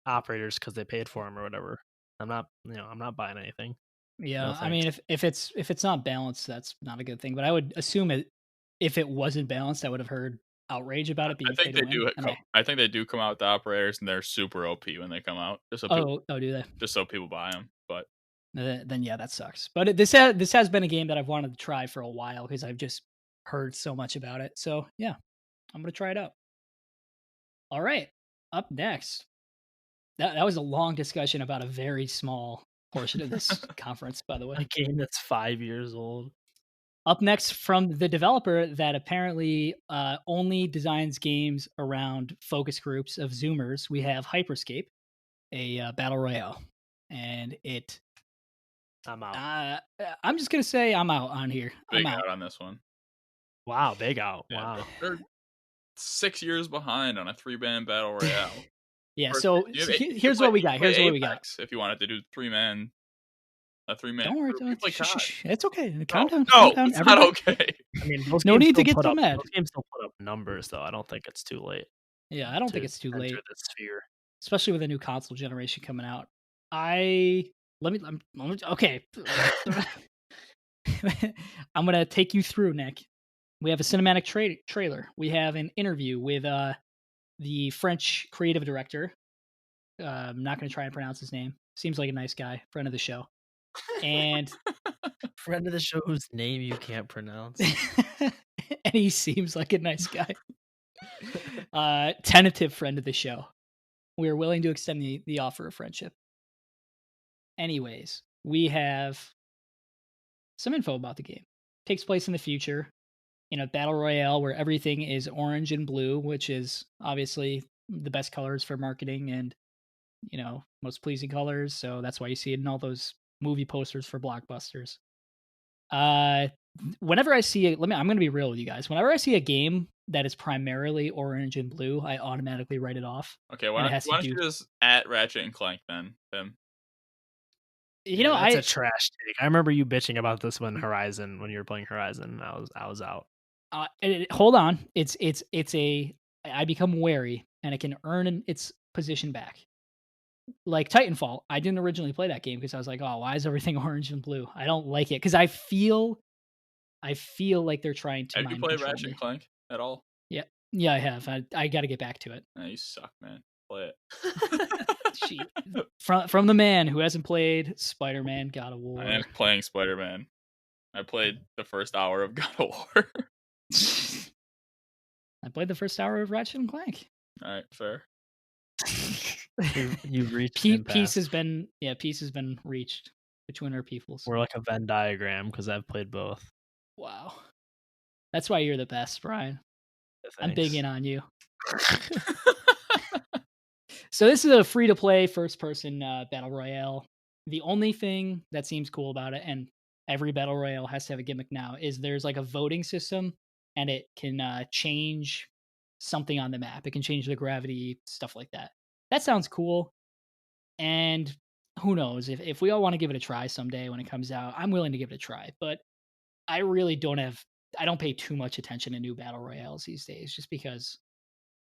operators because they paid for them or whatever. I'm not buying anything. Yeah, no, I mean, if it's not balanced, that's not a good thing. But I would assume if it wasn't balanced, I would have heard outrage about it being. I think they do. I think they do come out with the operators, and they're super OP when they come out. Just so people, do they? Just so people buy them, but then yeah, that sucks. But this has been a game that I've wanted to try for a while because I've just heard so much about it. So yeah, I'm gonna try it out. All right, up next. That was a long discussion about a very small portion of this conference, by the way. A game that's 5 years old. Up next, from the developer that apparently only designs games around focus groups of Zoomers, we have Hyperscape, a battle royale, and it. I'm out. I'm just gonna say I'm out on here. Big out on this one. Wow, big out. Yeah, wow, they're 6 years behind on a 3-man battle royale. Yeah, so here's what we got. Here's what we got. If you wanted to do 3-man. A 3-man. Don't worry, it's okay. Calm down. No, it's not okay. I mean, no need to get so mad. Those games still put up numbers, though. I don't think it's too late. Yeah, I don't think it's too late. The sphere, especially with a new console generation coming out. Okay. I'm gonna take you through, Nick. We have a cinematic trailer. We have an interview with the French creative director. I'm not gonna try and pronounce his name. Seems like a nice guy, friend of the show. And friend of the show whose name you can't pronounce. And he seems like a nice guy. Tentative friend of the show. We are willing to extend the offer of friendship. Anyways, we have some info about the game. Takes place in the future, in a battle royale where everything is orange and blue, which is obviously the best colors for marketing and, most pleasing colors. So that's why you see it in all those movie posters for blockbusters. Whenever I see I'm going to be real with you guys. Whenever I see a game that is primarily orange and blue, I automatically write it off. Okay, why don't you just at Ratchet and Clank then, Tim? It's a trash take. I remember you bitching about this when you were playing Horizon. I was out. Hold on. I become wary and it can earn its position back. Like Titanfall, I didn't originally play that game because I was like, oh, why is everything orange and blue? I don't like it because I feel like they're trying to. Have you played Ratchet and Clank at all? Yeah, I have. I got to get back to it. You suck, man. Play it. From the man who hasn't played Spider-Man God of War. I am playing Spider-Man. I played the first hour of God of War. I played the first hour of Ratchet and Clank. All right, fair. You've reached peace has been reached between our peoples. We're like a Venn diagram because I've played both. Wow, that's why you're the best, Brian. I'm big in on you. So this is a free-to-play first-person battle royale. The only thing that seems cool about it, and every battle royale has to have a gimmick now, is there's like a voting system, and it can change something on the map. It can change the gravity, stuff like that. That sounds cool. And who knows, if we all want to give it a try someday when it comes out, I'm willing to give it a try. But I really I don't pay too much attention to new battle royales these days, just because,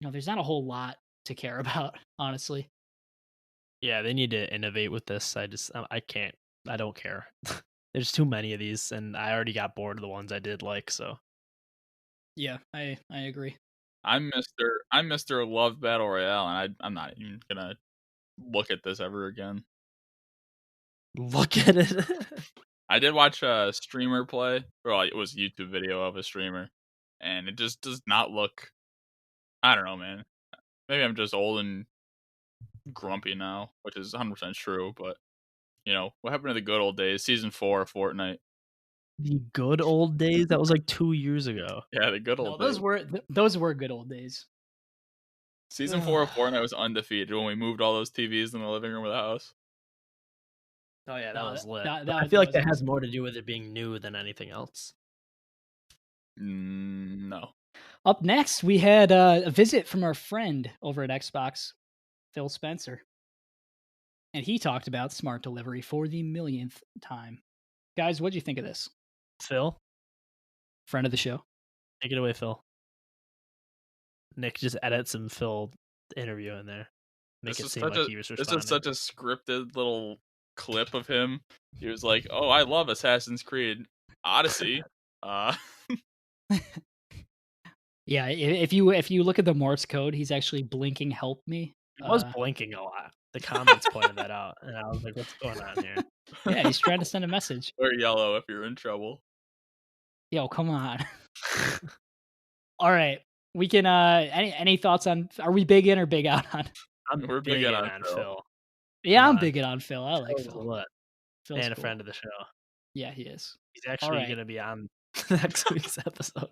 there's not a whole lot to care about, honestly. Yeah, they need to innovate with this. I don't care. There's too many of these, and I already got bored of the ones I did like, so. Yeah, I agree. I'm Mr. Love Battle Royale, and I'm not even gonna look at this ever again. Look at it. I did watch a streamer play. Well, it was a YouTube video of a streamer, and it just does not look. I don't know, man. Maybe I'm just old and grumpy now, which is 100% true. But what happened to the good old days? Season 4 of Fortnite. The good old days? That was like 2 years ago. Yeah, the good old days. Those were good old days. Season 4 of Fortnite was undefeated when we moved all those TVs in the living room of the house. Oh yeah, that was lit. I feel like that has more to do with it being new than anything else. No. Up next, we had a visit from our friend over at Xbox, Phil Spencer. And he talked about smart delivery for the millionth time. Guys, what'd you think of this? Phil? Friend of the show. Take it away, Phil. Nick just edit some Phil interview in there. Make it seem like he was responding. This is such a scripted little clip of him. He was like, "Oh, I love Assassin's Creed Odyssey." Yeah, if you look at the Morse code, he's actually blinking "Help me." He was blinking a lot. The comments pointed that out, and I was like, "What's going on here?" Yeah, he's trying to send a message. Or yellow if you're in trouble. Yo, come on. All right, we can. Any thoughts on? Are we big in or big out on? We're big in on Phil. Yeah, I'm big in on Phil. I like Phil. Phil's and a friend of the show. Yeah, he is. He's actually going to be on next week's episode.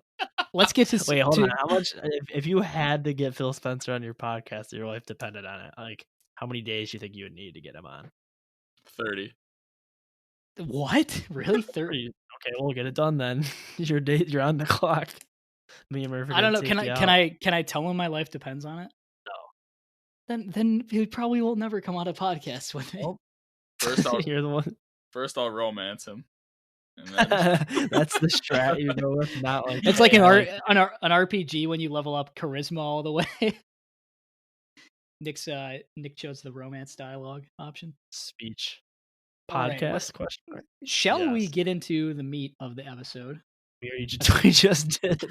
Let's get to wait. Hold on. How much? If you had to get Phil Spencer on your podcast, your life depended on it. Like, how many days do you think you would need to get him on? 30. What? Really? 30? Okay, we'll get it done then. Your date. You're on the clock. Me and Murphy. I don't know. Can I tell him my life depends on it? No. Then he probably will never come on a podcast with me. Well, you're the one. First, I'll romance him. And then... That's the strat you go with. Not like it's like an RPG when you level up charisma all the way. Nick chose the romance dialogue option. Speech. Podcast question. Shall we get into the meat of the episode? We just did.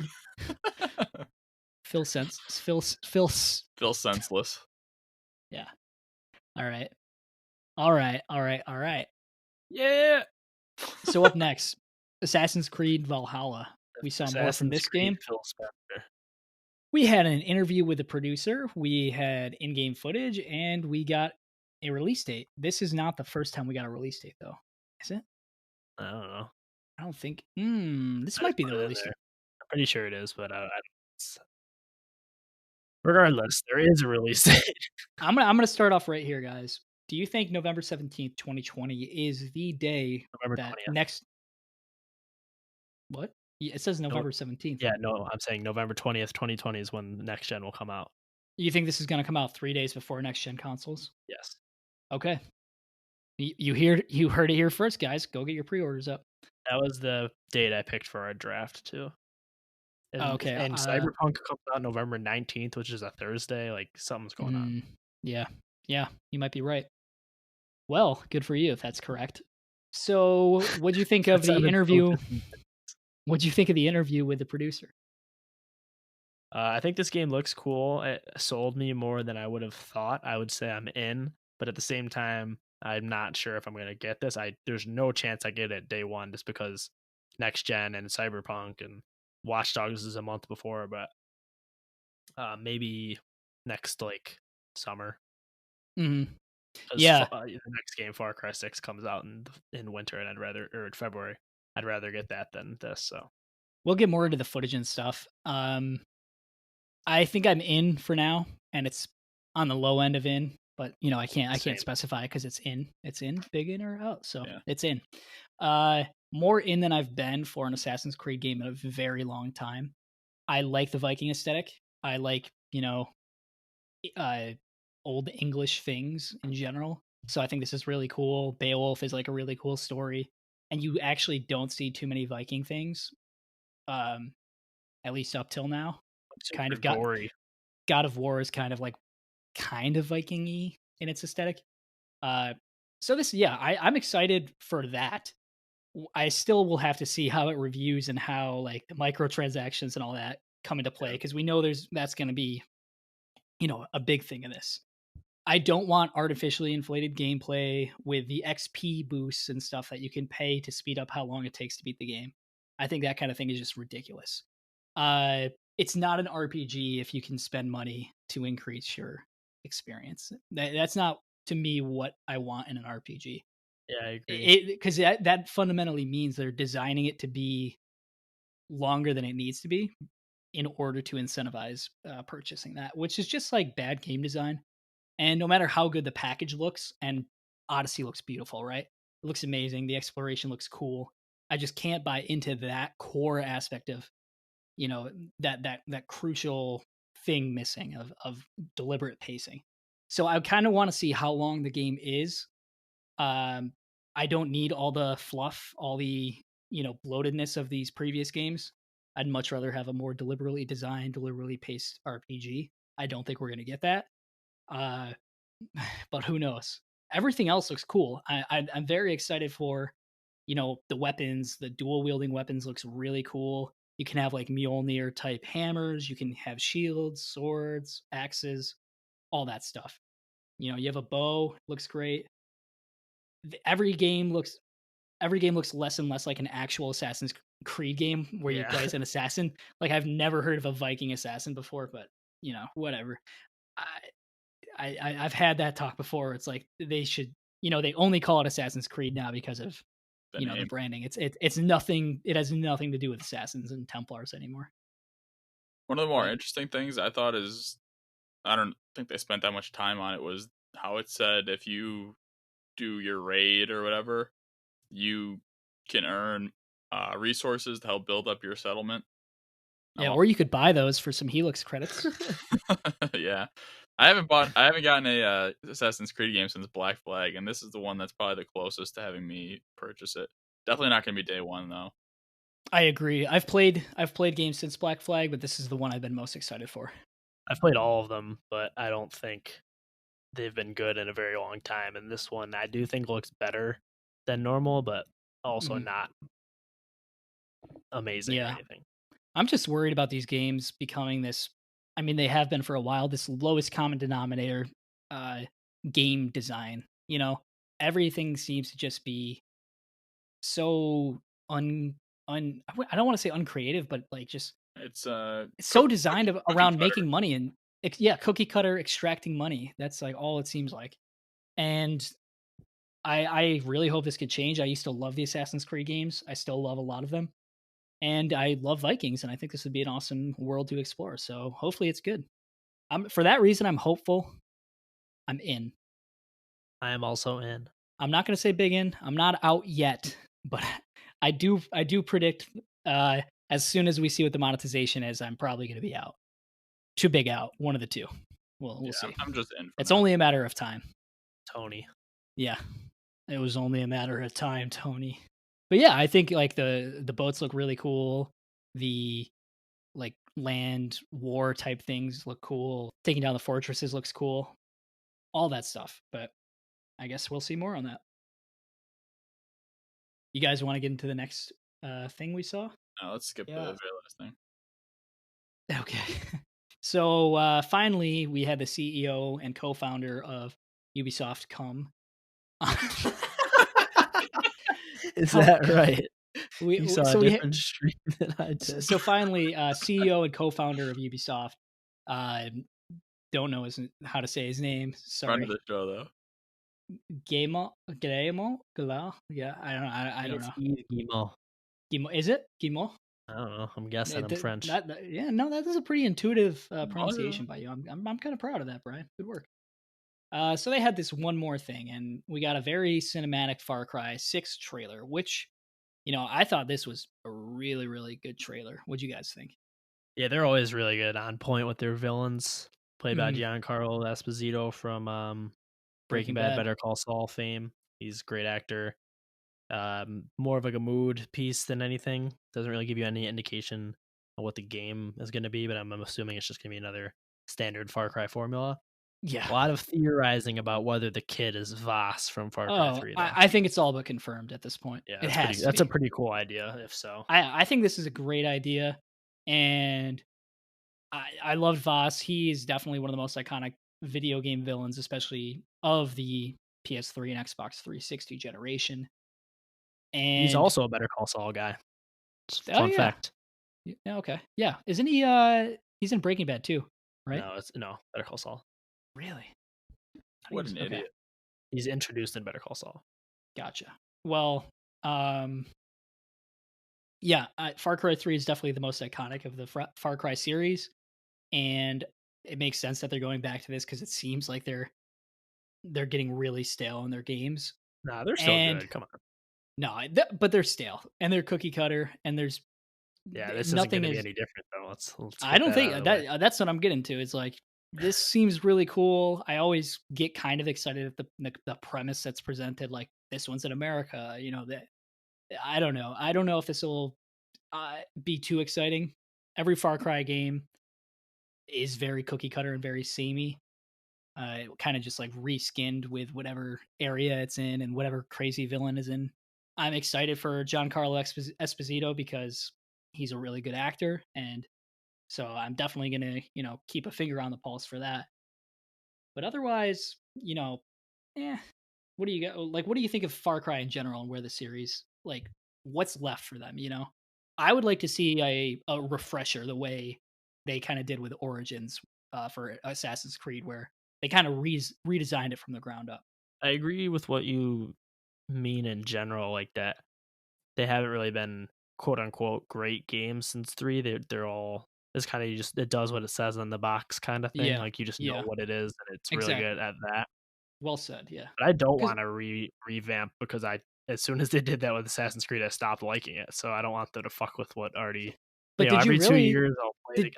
Phil senseless. Yeah. All right. Yeah. So up next, Assassin's Creed Valhalla. We saw more from this game. Phil Spencer. We had an interview with the producer. We had in-game footage, and we got a release date. This is not the first time we got a release date, though. Is it? I don't know. I don't think. This might be the release date. I'm pretty sure it is, but regardless, there is a release date. I'm gonna start off right here, guys. Do you think November 17th, 2020 is the day November that 20th. next? What? Yeah, it says November 17th. Yeah, no, I'm saying November 20th, 2020 is when the next gen will come out. You think this is going to come out 3 days before next gen consoles? Yes. Okay. You heard it here first, guys. Go get your pre-orders up. That was the date I picked for our draft too. And, okay. And Cyberpunk comes out November 19th, which is a Thursday. Like something's going on. Yeah, you might be right. Well, good for you if that's correct. So, what'd you think of the interview? What'd you think of the interview with the producer? I think this game looks cool. It sold me more than I would have thought. I would say I'm in. but at the same time, I'm not sure if I'm gonna get this. There's no chance I get it day one just because next gen and Cyberpunk and Watch Dogs is a month before, but maybe next like summer. Mm-hmm. Because Yeah. the next game, Far Cry 6, comes out in winter, and or in February. I'd rather get that than this. So we'll get more into the footage and stuff. I think I'm in for now, and it's on the low end of in, but I can't specify because it's in, big in or out, so it's in. More in than I've been for an Assassin's Creed game in a very long time. I like the Viking aesthetic. I like old English things in general. So I think this is really cool. Beowulf is like a really cool story, and you actually don't see too many Viking things, at least up till now. Kind of gory. God of War is kind of Viking-y in its aesthetic. So this, I'm excited for that. I still will have to see how it reviews and how like the microtransactions and all that come into play, because we know that's going to be a big thing in this. I don't want artificially inflated gameplay with the XP boosts and stuff that you can pay to speed up how long it takes to beat the game. I think that kind of thing is just ridiculous. It's not an RPG if you can spend money to increase your experience. That's not, to me, what I want in an RPG. Yeah, I agree. Because that fundamentally means they're designing it to be longer than it needs to be in order to incentivize purchasing that, which is just like bad game design. And no matter how good the package looks, and Odyssey looks beautiful, right? It looks amazing. The exploration looks cool. I just can't buy into that core aspect of, that crucial thing missing of deliberate pacing. So I kind of want to see how long the game is. I don't need all the fluff, all the bloatedness of these previous games. I'd much rather have a more deliberately designed, deliberately paced RPG. I don't think we're gonna get that. But who knows? Everything else looks cool. I'm very excited for, the weapons. The dual wielding weapons looks really cool. You can have like Mjolnir type hammers. You can have shields, swords, axes, all that stuff. You have a bow. Looks great. Every game looks less and less like an actual Assassin's Creed game where you play as an assassin. Like, I've never heard of a Viking assassin before, but whatever. I've had that talk before. It's like they should, they only call it Assassin's Creed now because of the branding. It's nothing. It has nothing to do with assassins and Templars anymore. One of the more interesting things I thought is, I don't think they spent that much time on it, was how it said if you do your raid or whatever, you can earn resources to help build up your settlement. Yeah, or you could buy those for some Helix credits. Yeah. I haven't gotten a Assassin's Creed game since Black Flag, and this is the one that's probably the closest to having me purchase it. Definitely not going to be day one though. I agree. I've played games since Black Flag, but this is the one I've been most excited for. I've played all of them, but I don't think they've been good in a very long time. And this one I do think looks better than normal, but also not amazing or anything. I'm just worried about these games becoming this. I mean, they have been for a while, this lowest common denominator game design. Everything seems to just be so I don't want to say uncreative, but like just it's so designed around making money and cookie cutter extracting money. That's like all it seems like. And I really hope this could change. I used to love the Assassin's Creed games. I still love a lot of them. And I love Vikings, and I think this would be an awesome world to explore. So hopefully it's good. For that reason, I'm hopeful. I'm in. I am also in. I'm not going to say big in. I'm not out yet, but I do predict as soon as we see what the monetization is, I'm probably going to be out. Too big out. One of the two. We'll see. I'm just in. It's only a matter of time. Tony. Yeah. It was only a matter of time, Tony. But yeah, I think like the boats look really cool. The like land war type things look cool. Taking down the fortresses looks cool. All that stuff. But I guess we'll see more on that. You guys want to get into the next thing we saw? No, let's skip the very last thing. Okay. So finally, we had the CEO and co-founder of Ubisoft come. Is that right? You saw a So we different stream than I did. so finally, CEO and co-founder of Ubisoft, don't know how to say his name. Friend of Sorry. the show though. Guillermo, yeah, I don't know. Guillermo. Is it Guillermo? I don't know. I'm guessing. I'm French. That is a pretty intuitive pronunciation by you. I'm kind of proud of that, Brian. Good work. So they had this one more thing, and we got a very cinematic Far Cry 6 trailer, which, I thought this was a really, really good trailer. What'd you guys think? Yeah, they're always really good, on point with their villains, played by Giancarlo Esposito from Breaking Bad, Better Call Saul fame. He's a great actor. More of like a mood piece than anything. Doesn't really give you any indication of what the game is going to be, but I'm assuming it's just going to be another standard Far Cry formula. Yeah. A lot of theorizing about whether the kid is Voss from Far Cry 3. I think it's all but confirmed at this point. Yeah, that's a pretty cool idea, if so. I think this is a great idea, and I love Voss. He is definitely one of the most iconic video game villains, especially of the PS3 and Xbox 360 generation. And he's also a Better Call Saul guy. Fun fact. Yeah, okay. Yeah. Isn't he he's in Breaking Bad too, right? No, Better Call Saul. Really? What an idiot. He's introduced in Better Call Saul. Gotcha. Well, yeah, Far Cry 3 is definitely the most iconic of the Far Cry series, and it makes sense that they're going back to this because it seems like they're getting really stale in their games. Nah, they're still good. Come on. No, but they're stale and they're cookie cutter, and there's this isn't going to be any different though. Let's I don't think that's what I'm getting to. It's like, this seems really cool. I always get kind of excited at the premise that's presented. Like, this one's in America. That I don't know. I don't know if this will be too exciting. Every Far Cry game is very cookie cutter and very samey. Kind of just like reskinned with whatever area it's in and whatever crazy villain is in. I'm excited for Giancarlo Esposito because he's a really good actor, and so I'm definitely gonna keep a finger on the pulse for that. But otherwise, what do you got? Like, what do you think of Far Cry in general and where the series, like, what's left for them? I would like to see a refresher the way they kind of did with Origins for Assassin's Creed, where they kind of redesigned it from the ground up. I agree with what you mean in general, like that they haven't really been quote unquote great games since 3. They're all, it's kind of it does what it says on the box kind of thing. Yeah. Like, you just know what it is, and it's really good at that. Well said. Yeah. But I don't want to revamp, because as soon as they did that with Assassin's Creed, I stopped liking it. So I don't want them to fuck with what already. But every 2 years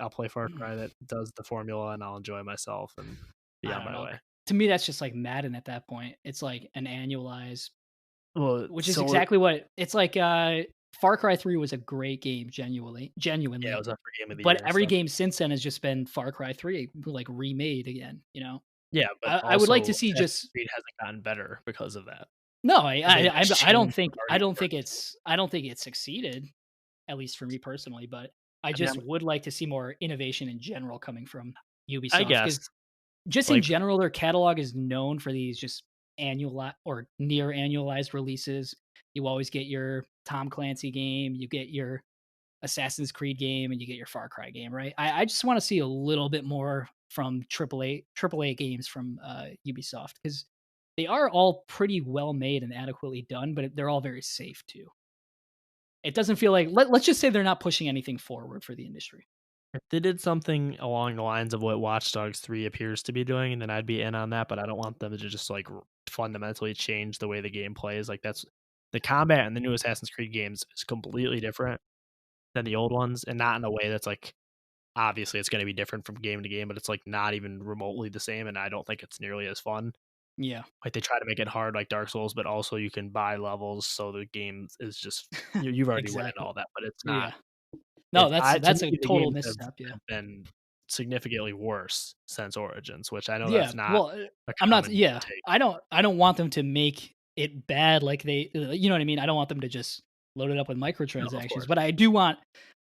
I'll play Far Cry that does the formula, and I'll enjoy myself and be on my way. To me, that's just like Madden at that point. It's like an annualized. Well, which is exactly what it's like. Far Cry 3 was a great game, genuinely. Yeah, it was up for game of the year. But every game since then has just been Far Cry 3, like, remade again. Yeah, but I would like to see just Creed hasn't gotten better because of that. No, I don't think it succeeded, at least for me personally. But I would like to see more innovation in general coming from Ubisoft. I guess just in general, their catalog is known for these just annual or near annualized releases. You always get your Tom Clancy game, you get your Assassin's Creed game, and you get your Far Cry game, right? I just want to see a little bit more from AAA games from Ubisoft, because they are all pretty well made and adequately done, but they're all very safe too. It doesn't feel like, let's just say they're not pushing anything forward for the industry. If they did something along the lines of what Watch Dogs 3 appears to be doing, then I'd be in on that, but I don't want them to just like fundamentally change the way the game plays. Like, that's the combat in the new Assassin's Creed games is completely different than the old ones, and not in a way that's like, obviously it's going to be different from game to game, but it's like not even remotely the same, and I don't think it's nearly as fun. Yeah. Like, they try to make it hard like Dark Souls, but also you can buy levels, so the game is just you've already won all that, but it's not. Yeah. No, that's a total misstep. Yeah, been significally worse since Origins, which I know that's not. Well, I'm not. Yeah, take. I don't want them to make it bad. Like, they, you know what I mean. I don't want them to just load it up with microtransactions, but I do want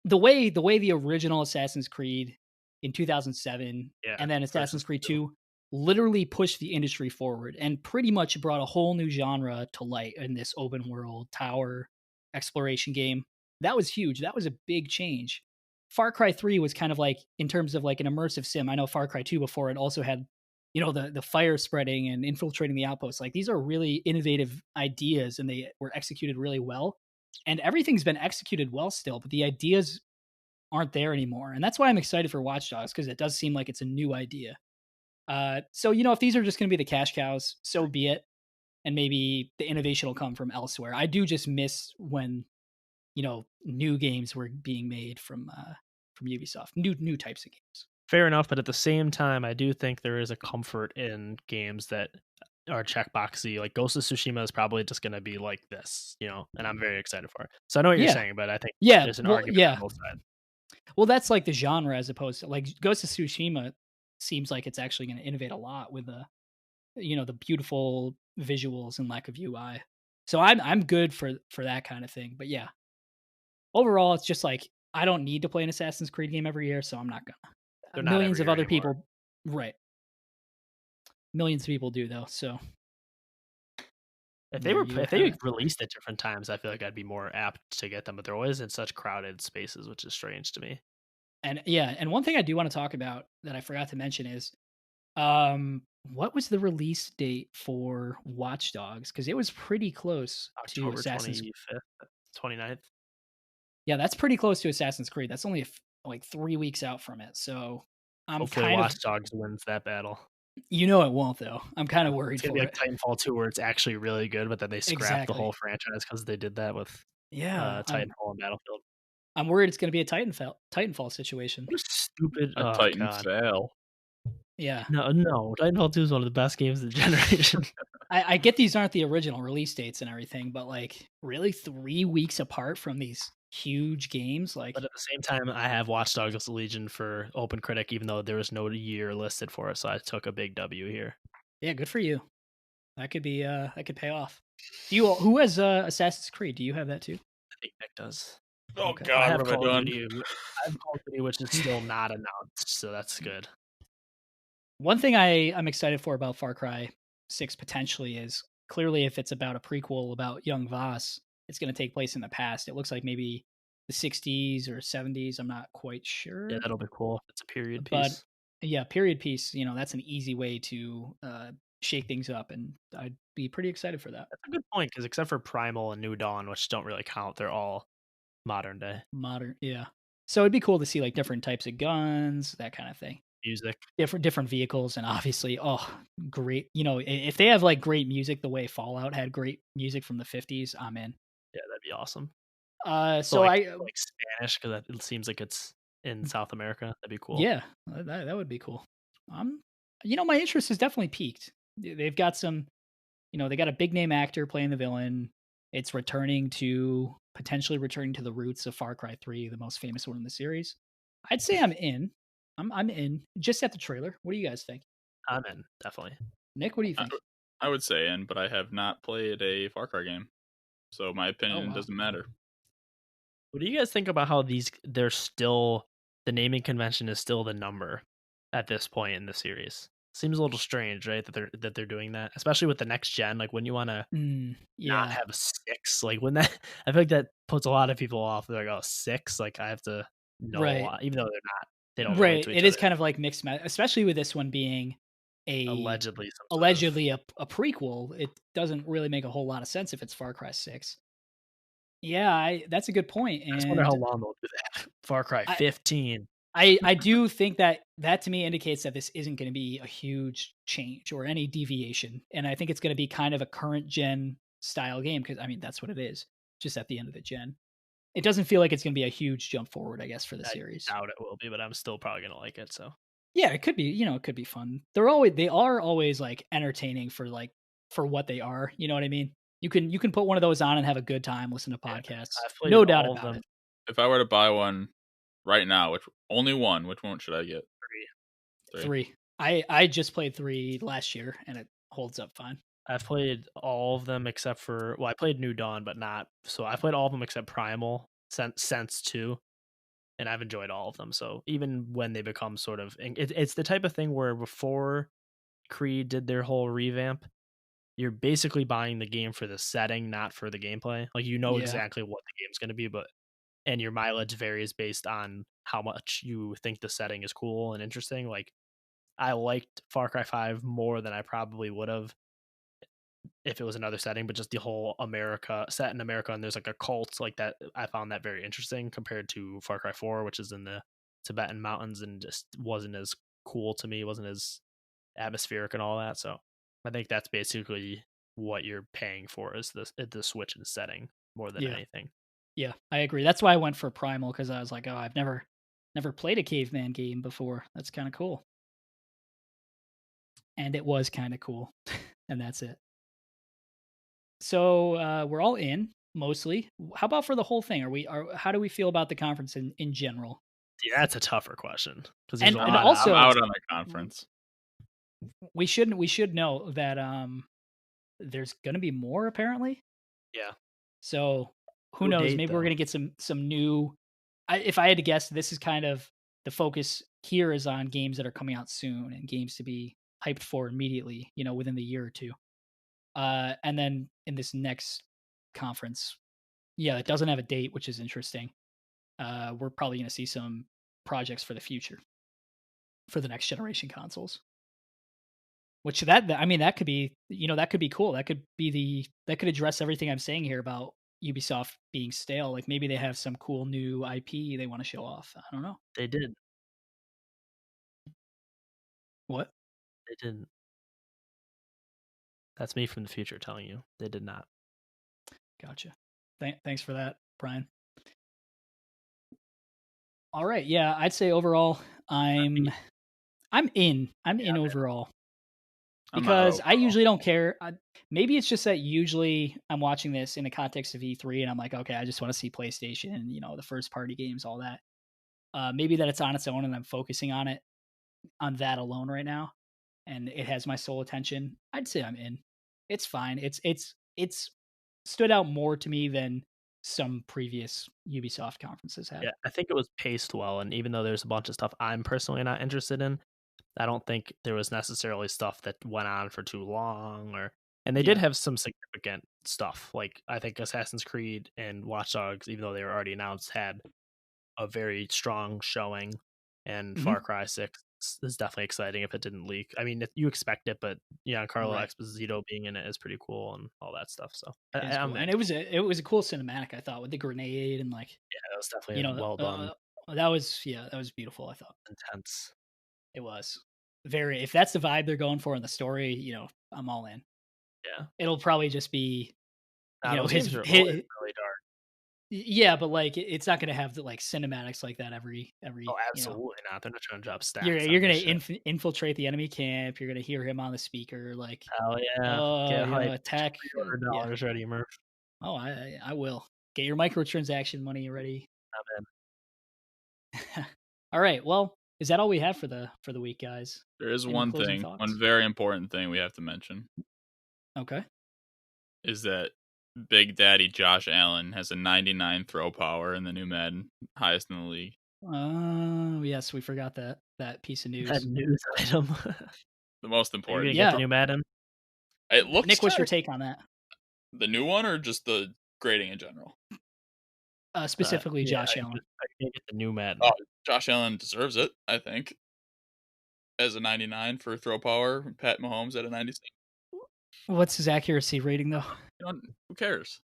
the way the original Assassin's Creed in 2007 and then Assassin's Creed 2 literally pushed the industry forward and pretty much brought a whole new genre to light in this open world tower exploration game. That was huge. That was a big change. Far Cry 3 was kind of like, in terms of like an immersive sim, I know Far Cry 2 before it also had, the fire spreading and infiltrating the outposts. Like, these are really innovative ideas and they were executed really well. And everything's been executed well still, but the ideas aren't there anymore. And that's why I'm excited for Watch Dogs, because it does seem like it's a new idea. So, if these are just going to be the cash cows, so be it. And maybe the innovation will come from elsewhere. I do just miss when, new games were being made from Ubisoft, new types of games. Fair enough, but at the same time, I do think there is a comfort in games that are checkboxy. Like Ghost of Tsushima is probably just going to be like this, and I'm very excited for it. So I know what you're saying, but I think there's an argument on both sides. Well, that's like the genre as opposed to like Ghost of Tsushima seems like it's actually going to innovate a lot with the beautiful visuals and lack of UI. So I'm good for that kind of thing. But yeah, overall, it's just like I don't need to play an Assassin's Creed game every year, so I'm not gonna. Millions of other people, right? Millions of people do though. So if they released at different times, I feel like I'd be more apt to get them. But they're always in such crowded spaces, which is strange to me. And and one thing I do want to talk about that I forgot to mention is, what was the release date for Watch Dogs? Because it was pretty close to Assassin's 25th, 29th. Yeah, that's pretty close to Assassin's Creed. That's only like 3 weeks out from it. So I'm hopefully kind Watch Dogs wins that battle. It won't though. I'm kind of worried it's gonna for be like Titanfall 2, where it's actually really good, but then they scrapped the whole franchise because they did that with Titanfall and Battlefield. I'm worried it's going to be a Titanfall situation. What a stupid Titanfall. Yeah. No. Titanfall 2 is one of the best games of the generation. I get these aren't the original release dates and everything, but like really 3 weeks apart from these huge games. Like, but at the same time, I have Watch Dogs Legion for Open Critic, even though there was no year listed for it, so I took a big W here. Yeah, good for you. That could be that could pay off. Who has Assassin's Creed? Do you have that too? I think Nick does. Oh okay. God, I have Call of Duty. I have Call of Duty, which is still not announced, so that's good. One thing I'm excited for about Far Cry 6 potentially is clearly if it's about a prequel about young Voss, it's going to take place in the past. It looks like maybe the 60s or 70s. I'm not quite sure. Yeah, that'll be cool. It's a period piece. But yeah, period piece, that's an easy way to shake things up, and I'd be pretty excited for that. That's a good point, because except for Primal and New Dawn, which don't really count, they're all modern day. Yeah. So it'd be cool to see like different types of guns, that kind of thing. Music, different vehicles, and obviously, great. If they have like great music the way Fallout had great music from the 50s, I'm in. Yeah, that'd be awesome. So like Spanish, because it seems like it's in South America. That'd be cool. Yeah, that would be cool. My interest is definitely peaked. They've got some, they got a big name actor playing the villain. It's potentially returning to the roots of Far Cry 3, the most famous one in the series. I'd say I'm in. I'm in just at the trailer. What do you guys think? I'm in, definitely. Nick, what do you think? I would say in, but I have not played a Far Cry game, so my opinion doesn't matter. What do you guys think about how they're still, the naming convention is still the number at this point in the series? Seems a little strange, right? That they're doing that, especially with the next gen. Like, when you want to not have a 6, like when that, I feel like that puts a lot of people off. They're like, oh, 6, like I have to know, even though they're not. They don't right. It is kind of like mixed, especially with this one being allegedly a prequel. It doesn't really make a whole lot of sense if it's Far Cry 6. Yeah, that's a good point. And I just wonder how long they'll do that. Far Cry 15. I do think that to me indicates that this isn't going to be a huge change or any deviation, and I think it's going to be kind of a current gen style game, because I mean that's what it is, just at the end of the gen. It doesn't feel like it's going to be a huge jump forward, I guess, for the series. I doubt it will be, but I'm still probably going to like it. So yeah, it could be. It could be fun. They are always like entertaining for what they are. You know what I mean? You can put one of those on and have a good time, listen to podcasts. No doubt about it. If I were to buy one right now, which one should I get? 3. I just played 3 last year, and it holds up fine. I've played all of them except for, I played New Dawn, but not, so I played all of them except Primal, Sense 2, and I've enjoyed all of them. So even when they become sort of, it's the type of thing where before Creed did their whole revamp, you're basically buying the game for the setting, not for the gameplay. Like, you know exactly what the game's gonna be, and your mileage varies based on how much you think the setting is cool and interesting. Like, I liked Far Cry 5 more than I probably would have if it was another setting, but just the whole America set in America and there's like a cult like that. I found that very interesting compared to Far Cry 4, which is in the Tibetan mountains and just wasn't as cool to me, wasn't as atmospheric and all that. So I think that's basically what you're paying for is the switch in setting more than anything. Yeah, I agree. That's why I went for Primal, because I was like, oh, I've never played a caveman game before. That's kind of cool. And it was kind of cool. And that's it. So we're all in mostly. How about for the whole thing? How do we feel about the conference in general? Yeah, that's a tougher question because and also I'm out on the conference. We should know that there's gonna be more apparently. Yeah. So who knows? Maybe we're gonna get some new. If I had to guess, this is kind of the focus here is on games that are coming out soon and games to be hyped for immediately. Within the year or two. And then in this next conference, it doesn't have a date, which is interesting. We're probably going to see some projects for the future for the next generation consoles. Which that could be, that could be cool. That could address everything I'm saying here about Ubisoft being stale. Like maybe they have some cool new IP they want to show off. I don't know. They did. What? They didn't. That's me from the future telling you. They did not. Gotcha. Thanks for that, Brian. All right. Yeah, I'd say overall, I'm in. I'm in overall. Because I usually don't care. Maybe it's just that usually I'm watching this in the context of E3 and I'm like, okay, I just want to see PlayStation, the first party games, all that. Maybe that it's on its own and I'm focusing on that alone right now. And it has my sole attention. I'd say I'm in. It's fine. It's stood out more to me than some previous Ubisoft conferences have. Yeah, I think it was paced well. And even though there's a bunch of stuff I'm personally not interested in, I don't think there was necessarily stuff that went on for too long and they did have some significant stuff. Like I think Assassin's Creed and Watch Dogs, even though they were already announced, had a very strong showing, and Far Cry 6 is definitely exciting if it didn't leak. I mean, you expect it, but Giancarlo Esposito being in it is pretty cool and all that stuff. So cool. And it was a cool cinematic, I thought, with the grenade and like that was definitely well done. That was beautiful, I thought. Intense. It was very. If that's the vibe they're going for in the story, I'm all in. Yeah, it'll probably just be, his really dark. Yeah, but like it's not going to have the like cinematics like that every. Oh, absolutely not. They're not trying to drop stats. You're going to infiltrate the enemy camp. You're going to hear him on the speaker. Like, hell yeah, get hype. Attack. $200 ready, Murph. Oh, I will get your microtransaction money ready. All right. Well, is that all we have for the week, guys? There is one thing, one very important thing we have to mention. Okay. Is that Big Daddy Josh Allen has a 99 throw power in the new Madden, highest in the league. Oh, yes, we forgot that piece of news. That news item. The most important. Get the new Madden. It looks. Nick, what's your take on that? The new one or just the grading in general? Specifically, Josh Allen. I can get the new Madden. Oh, Josh Allen deserves it, I think. As a 99 for throw power, Pat Mahomes at a 96. What's his accuracy rating though? Who cares?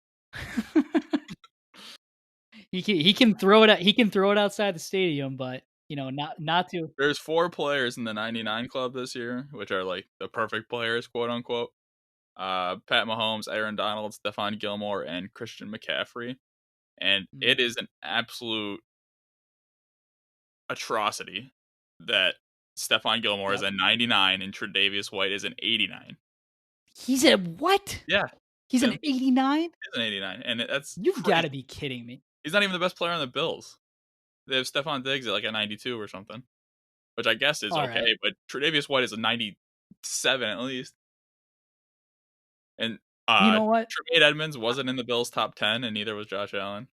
He can throw it. He can throw it outside the stadium, but not to. There's 4 players in the 99 club this year, which are like the perfect players, quote unquote. Pat Mahomes, Aaron Donald, Stephon Gilmore, and Christian McCaffrey, and it is an absolute atrocity that Stephon Gilmore is a 99 and Tre'Davious White is an 89. He's a what? Yeah. He's an 89? He's an 89. And that's You've got to be kidding me. He's not even the best player on the Bills. They have Stephon Diggs at like a 92 or something, which I guess is okay, right. But Tre'Davious White is a 97 at least. And you know what? Tremaine Edmonds wasn't in the Bills' top 10, and neither was Josh Allen.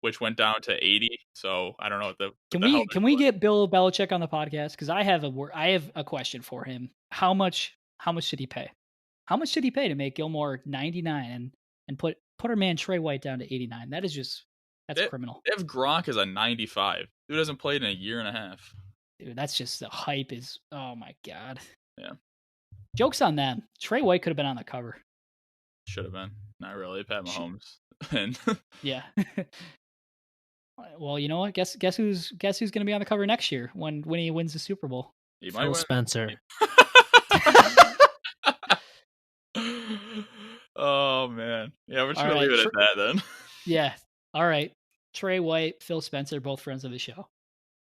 which went down to 80. So I don't know what the Can we get Bill Belichick on the podcast? Because I have a question for him. How much did he pay? How much did he pay to make Gilmore 99 and put our man Trey White down to 89? That's criminal. They have Gronk as a 95. Dude hasn't played in a year and a half. Dude, that's just the hype is. Oh my god. Yeah. Joke's on them. Trey White could have been on the cover. Should have been. Not really. Pat Mahomes. And yeah. Well, you know what? Guess who's going to be on the cover next year when he wins the Super Bowl? Phil Spencer. Oh man. Yeah, we're just gonna leave it at that then. Yeah. All right. Trey White, Phil Spencer, both friends of the show.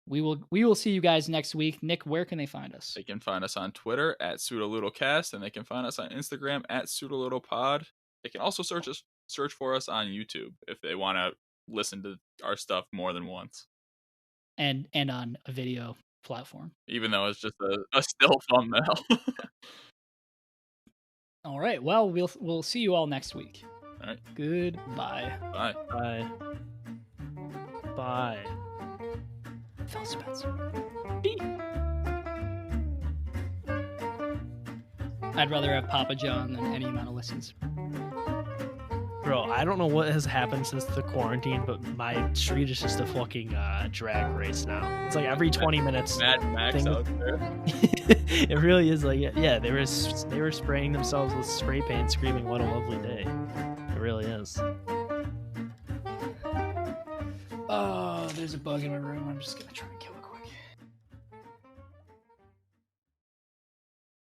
We will see you guys next week. Nick, where can they find us? They can find us on Twitter at Pseudo Ludo Cast, and they can find us on Instagram at Pseudo Ludo Pod. They can also search for us on YouTube if they want to listen to our stuff more than once. And on a video platform. Even though it's just a still thumbnail. All right. Well, we'll see you all next week. All right. Goodbye. Bye. Bye. Bye. Phil Spencer. I'd rather have Papa John than any amount of listens. Bro, I don't know what has happened since the quarantine, but my street is just a fucking drag race now. It's like every 20 minutes. Mad Max out there. It really is like, yeah, they were spraying themselves with spray paint, screaming, "What a lovely day!" It really is. Oh, there's a bug in my room. I'm just gonna try.